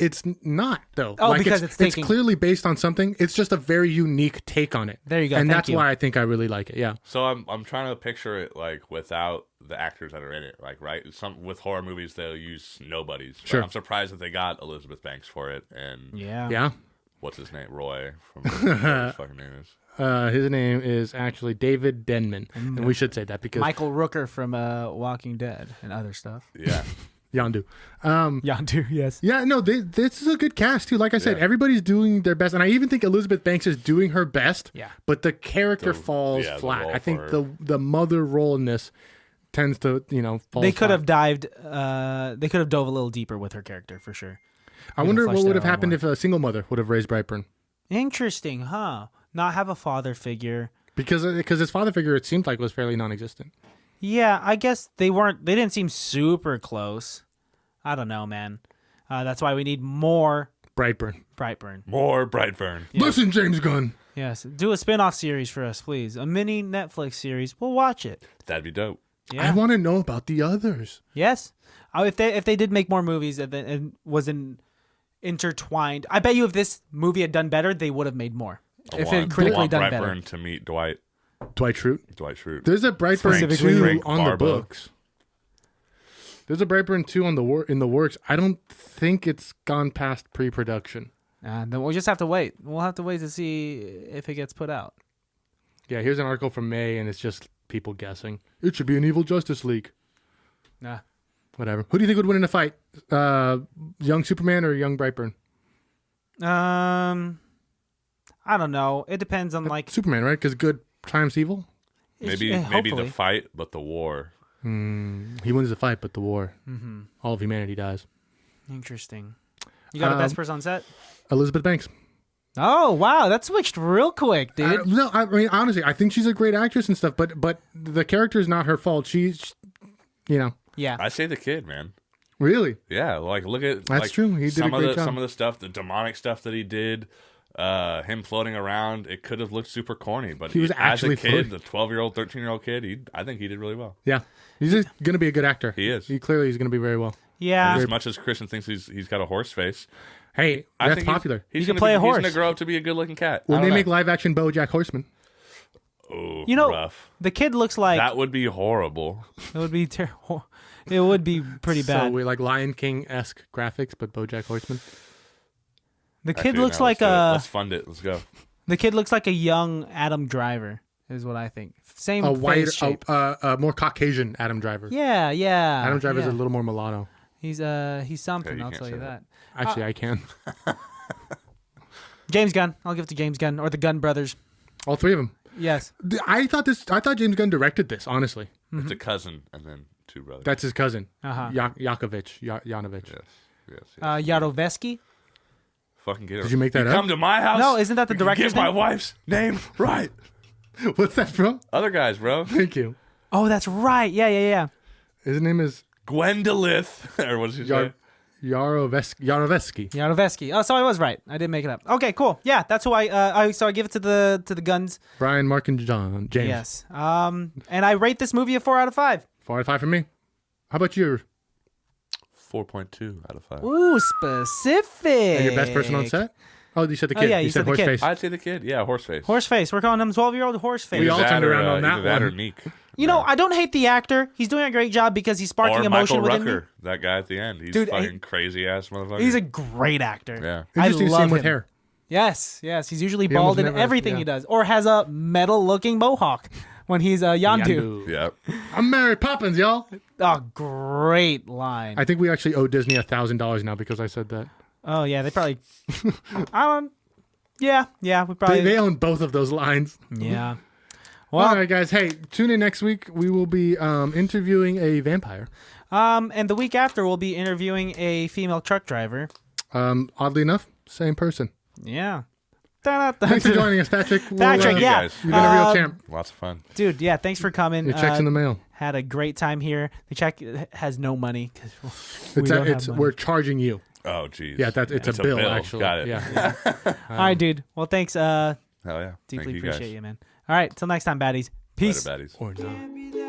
Speaker 2: it's not though.
Speaker 1: Oh, because
Speaker 2: it's
Speaker 1: it's taking-
Speaker 2: clearly based on something. It's just a very unique take on it.
Speaker 1: There you go.
Speaker 2: And
Speaker 1: Thank
Speaker 2: that's
Speaker 1: you.
Speaker 2: why I think I really like it. Yeah.
Speaker 3: So I'm trying to picture it like without the actors that are in it, like right. Some with horror movies they'll use nobodies. But
Speaker 2: Sure.
Speaker 3: I'm surprised that they got Elizabeth Banks for it and
Speaker 1: Yeah.
Speaker 2: Yeah.
Speaker 3: what's his name, Roy from whatever his fucking name is.
Speaker 2: His name is actually David Denman, and we should say that because
Speaker 1: Michael Rooker from Walking Dead and other stuff.
Speaker 3: Yeah,
Speaker 2: Yondu.
Speaker 1: Yondu, yes.
Speaker 2: Yeah, no, this is a good cast too. Like I said,
Speaker 3: Yeah.
Speaker 2: everybody's doing their best, and I even think Elizabeth Banks is doing her best.
Speaker 1: Yeah.
Speaker 2: But the character falls
Speaker 3: the
Speaker 2: flat.
Speaker 3: role
Speaker 2: I think
Speaker 3: for
Speaker 2: the mother role in this tends to fall.
Speaker 1: They could have dived. They could have dove a little deeper with her character for sure.
Speaker 2: I wonder what would have happened if a single mother would have raised Brightburn.
Speaker 1: Interesting, huh? Not have a father figure.
Speaker 2: Because his father figure, it seemed like, was fairly non-existent.
Speaker 1: Yeah, I guess they didn't seem super close. I don't know, man. That's why we need more
Speaker 2: Brightburn.
Speaker 3: More Brightburn.
Speaker 1: Yeah.
Speaker 2: Listen, James Gunn.
Speaker 1: Yes, do a spin-off series for us, please. A mini Netflix series. We'll watch it.
Speaker 3: That'd be dope.
Speaker 1: Yeah.
Speaker 2: I want to know about the others.
Speaker 1: Yes. If they did make more movies and wasn't intertwined, I bet you if this movie had done better, they would have made more. If it critically done better.
Speaker 3: Brightburn to meet Dwight Schrute.
Speaker 2: There's a Brightburn 2 on the books. There's a Brightburn 2 in the works. I don't think it's gone past pre-production.
Speaker 1: Then we'll just have to wait. We'll have to wait to see if it gets put out.
Speaker 2: Yeah, here's an article from May, and it's just people guessing. It should be an evil Justice League.
Speaker 1: Nah.
Speaker 2: Whatever. Who do you think would win in a fight? Young Superman or young Brightburn?
Speaker 1: I don't know. It depends on
Speaker 2: Superman, right? Because good triumphs evil.
Speaker 3: Maybe the fight, but the war.
Speaker 2: He wins the fight, but the war. Mm-hmm. All of humanity dies.
Speaker 1: Interesting. You got a best person on set?
Speaker 2: Elizabeth Banks.
Speaker 1: Oh wow, that switched real quick, dude.
Speaker 2: No, I mean honestly, I think she's a great actress and stuff, but the character is not her fault. She's,
Speaker 1: Yeah.
Speaker 3: I say the kid, man.
Speaker 2: Really?
Speaker 3: Yeah, look at
Speaker 2: that's true. He did a great job.
Speaker 3: Some of the stuff, the demonic stuff that he did, him floating around, it could have looked super corny, but
Speaker 2: he was actually
Speaker 3: as a kid, the 12-year-old, 13-year-old kid, I think he did really well.
Speaker 2: Yeah, he's going to be a good actor.
Speaker 3: He is.
Speaker 2: He clearly is going to be very well.
Speaker 1: Yeah.
Speaker 3: And as much as Christian thinks he's got a horse face,
Speaker 2: hey, that's popular.
Speaker 3: He's
Speaker 1: can
Speaker 3: gonna
Speaker 1: play a horse.
Speaker 3: He's going to grow up to be a good-looking cat.
Speaker 2: When they make live-action BoJack Horseman.
Speaker 3: Oh, rough.
Speaker 1: The kid looks like
Speaker 3: that would be horrible.
Speaker 1: It would be terrible. It would be pretty bad.
Speaker 2: So we like Lion King-esque graphics, but BoJack Horseman.
Speaker 1: The kid looks like
Speaker 3: let's fund it. Let's go.
Speaker 1: The kid looks like a young Adam Driver, is what I think. Same face shape.
Speaker 2: More Caucasian Adam Driver.
Speaker 1: Yeah.
Speaker 2: Adam Driver's a little more mulatto.
Speaker 1: He's something.
Speaker 3: Okay,
Speaker 1: I'll tell you that.
Speaker 2: Actually, I can.
Speaker 1: James Gunn. I'll give it to James Gunn or the Gunn brothers.
Speaker 2: All three of them.
Speaker 1: Yes.
Speaker 2: I thought James Gunn directed this. Honestly,
Speaker 3: It's a cousin and then two brothers.
Speaker 2: that's his cousin.
Speaker 1: Yanovich.
Speaker 3: Yes.
Speaker 1: Yarovesky.
Speaker 3: Fucking get it.
Speaker 2: Did you make that up?
Speaker 3: Come to my house.
Speaker 1: No, isn't that the director's
Speaker 3: Get my
Speaker 1: name?
Speaker 3: wife's name right.
Speaker 2: What's that from?
Speaker 3: Other guys, bro.
Speaker 2: Thank you.
Speaker 1: Oh, that's right. Yeah.
Speaker 2: His name is
Speaker 3: Gwendolith, or what did she say?
Speaker 2: Yarovesky.
Speaker 1: Yarovesky. Oh, so I was right. I didn't make it up. Okay, cool. Yeah, that's who so I give it to the Guns.
Speaker 2: Brian, Mark, and James.
Speaker 1: Yes. And I rate this movie a 4 out of 5.
Speaker 2: 4 out of 5 for me. How about you?
Speaker 3: 4.2 out of 5.
Speaker 1: Ooh, specific.
Speaker 2: And your best person on set? Oh, you said the kid.
Speaker 1: yeah,
Speaker 2: you
Speaker 1: said the
Speaker 2: horse
Speaker 1: kid.
Speaker 2: face.
Speaker 3: I'd say the kid. Yeah, Horseface.
Speaker 1: Horseface. We're calling him 12-year-old Horseface.
Speaker 2: We all turned around on that
Speaker 3: either that or
Speaker 2: one.
Speaker 3: Meek.
Speaker 1: You know, I don't hate the actor. He's doing a great job because he's sparking
Speaker 3: Or
Speaker 1: emotion
Speaker 3: Michael
Speaker 1: within
Speaker 3: Rucker,
Speaker 1: me.
Speaker 3: that guy at the end. He's
Speaker 1: Dude,
Speaker 3: fucking crazy ass motherfucker.
Speaker 1: He's a great actor.
Speaker 3: Yeah.
Speaker 1: I
Speaker 2: Interesting to see
Speaker 1: love
Speaker 2: him with
Speaker 1: him.
Speaker 2: hair.
Speaker 1: Yes. He's usually
Speaker 2: He
Speaker 1: bald
Speaker 2: almost
Speaker 1: in
Speaker 2: never has-
Speaker 1: everything
Speaker 2: yeah.
Speaker 1: he does, or has a metal-looking mohawk when he's Yandu.
Speaker 3: Yep.
Speaker 2: I'm Mary Poppins, y'all.
Speaker 1: Oh, great line.
Speaker 2: I think we actually owe Disney $1,000 now because I said that.
Speaker 1: Oh yeah, they probably. I don't. Yeah, we probably.
Speaker 2: They own both of those lines.
Speaker 1: Yeah.
Speaker 2: Well,
Speaker 1: Well,
Speaker 2: all right, guys. Hey, tune in next week. We will be interviewing a vampire.
Speaker 1: and the week after we'll be interviewing a female truck driver.
Speaker 2: Oddly enough, same person.
Speaker 1: Yeah.
Speaker 2: Thanks for joining us, Patrick.
Speaker 1: Patrick, yeah.
Speaker 3: guys.
Speaker 2: You've been a real champ.
Speaker 3: Lots of fun.
Speaker 1: Dude, yeah, thanks for coming.
Speaker 2: Your check's in the mail.
Speaker 1: Had a great time here. The check has no money because
Speaker 2: We're charging you.
Speaker 3: Oh, geez.
Speaker 2: Yeah, it's a bill, actually.
Speaker 3: Got it.
Speaker 2: Yeah.
Speaker 1: All right, dude. Well, thanks.
Speaker 3: Hell yeah.
Speaker 1: Deeply
Speaker 3: Thank you
Speaker 1: appreciate
Speaker 3: guys.
Speaker 1: you, man. All right, till next time, baddies. Peace.
Speaker 3: Later, baddies.
Speaker 2: Or not.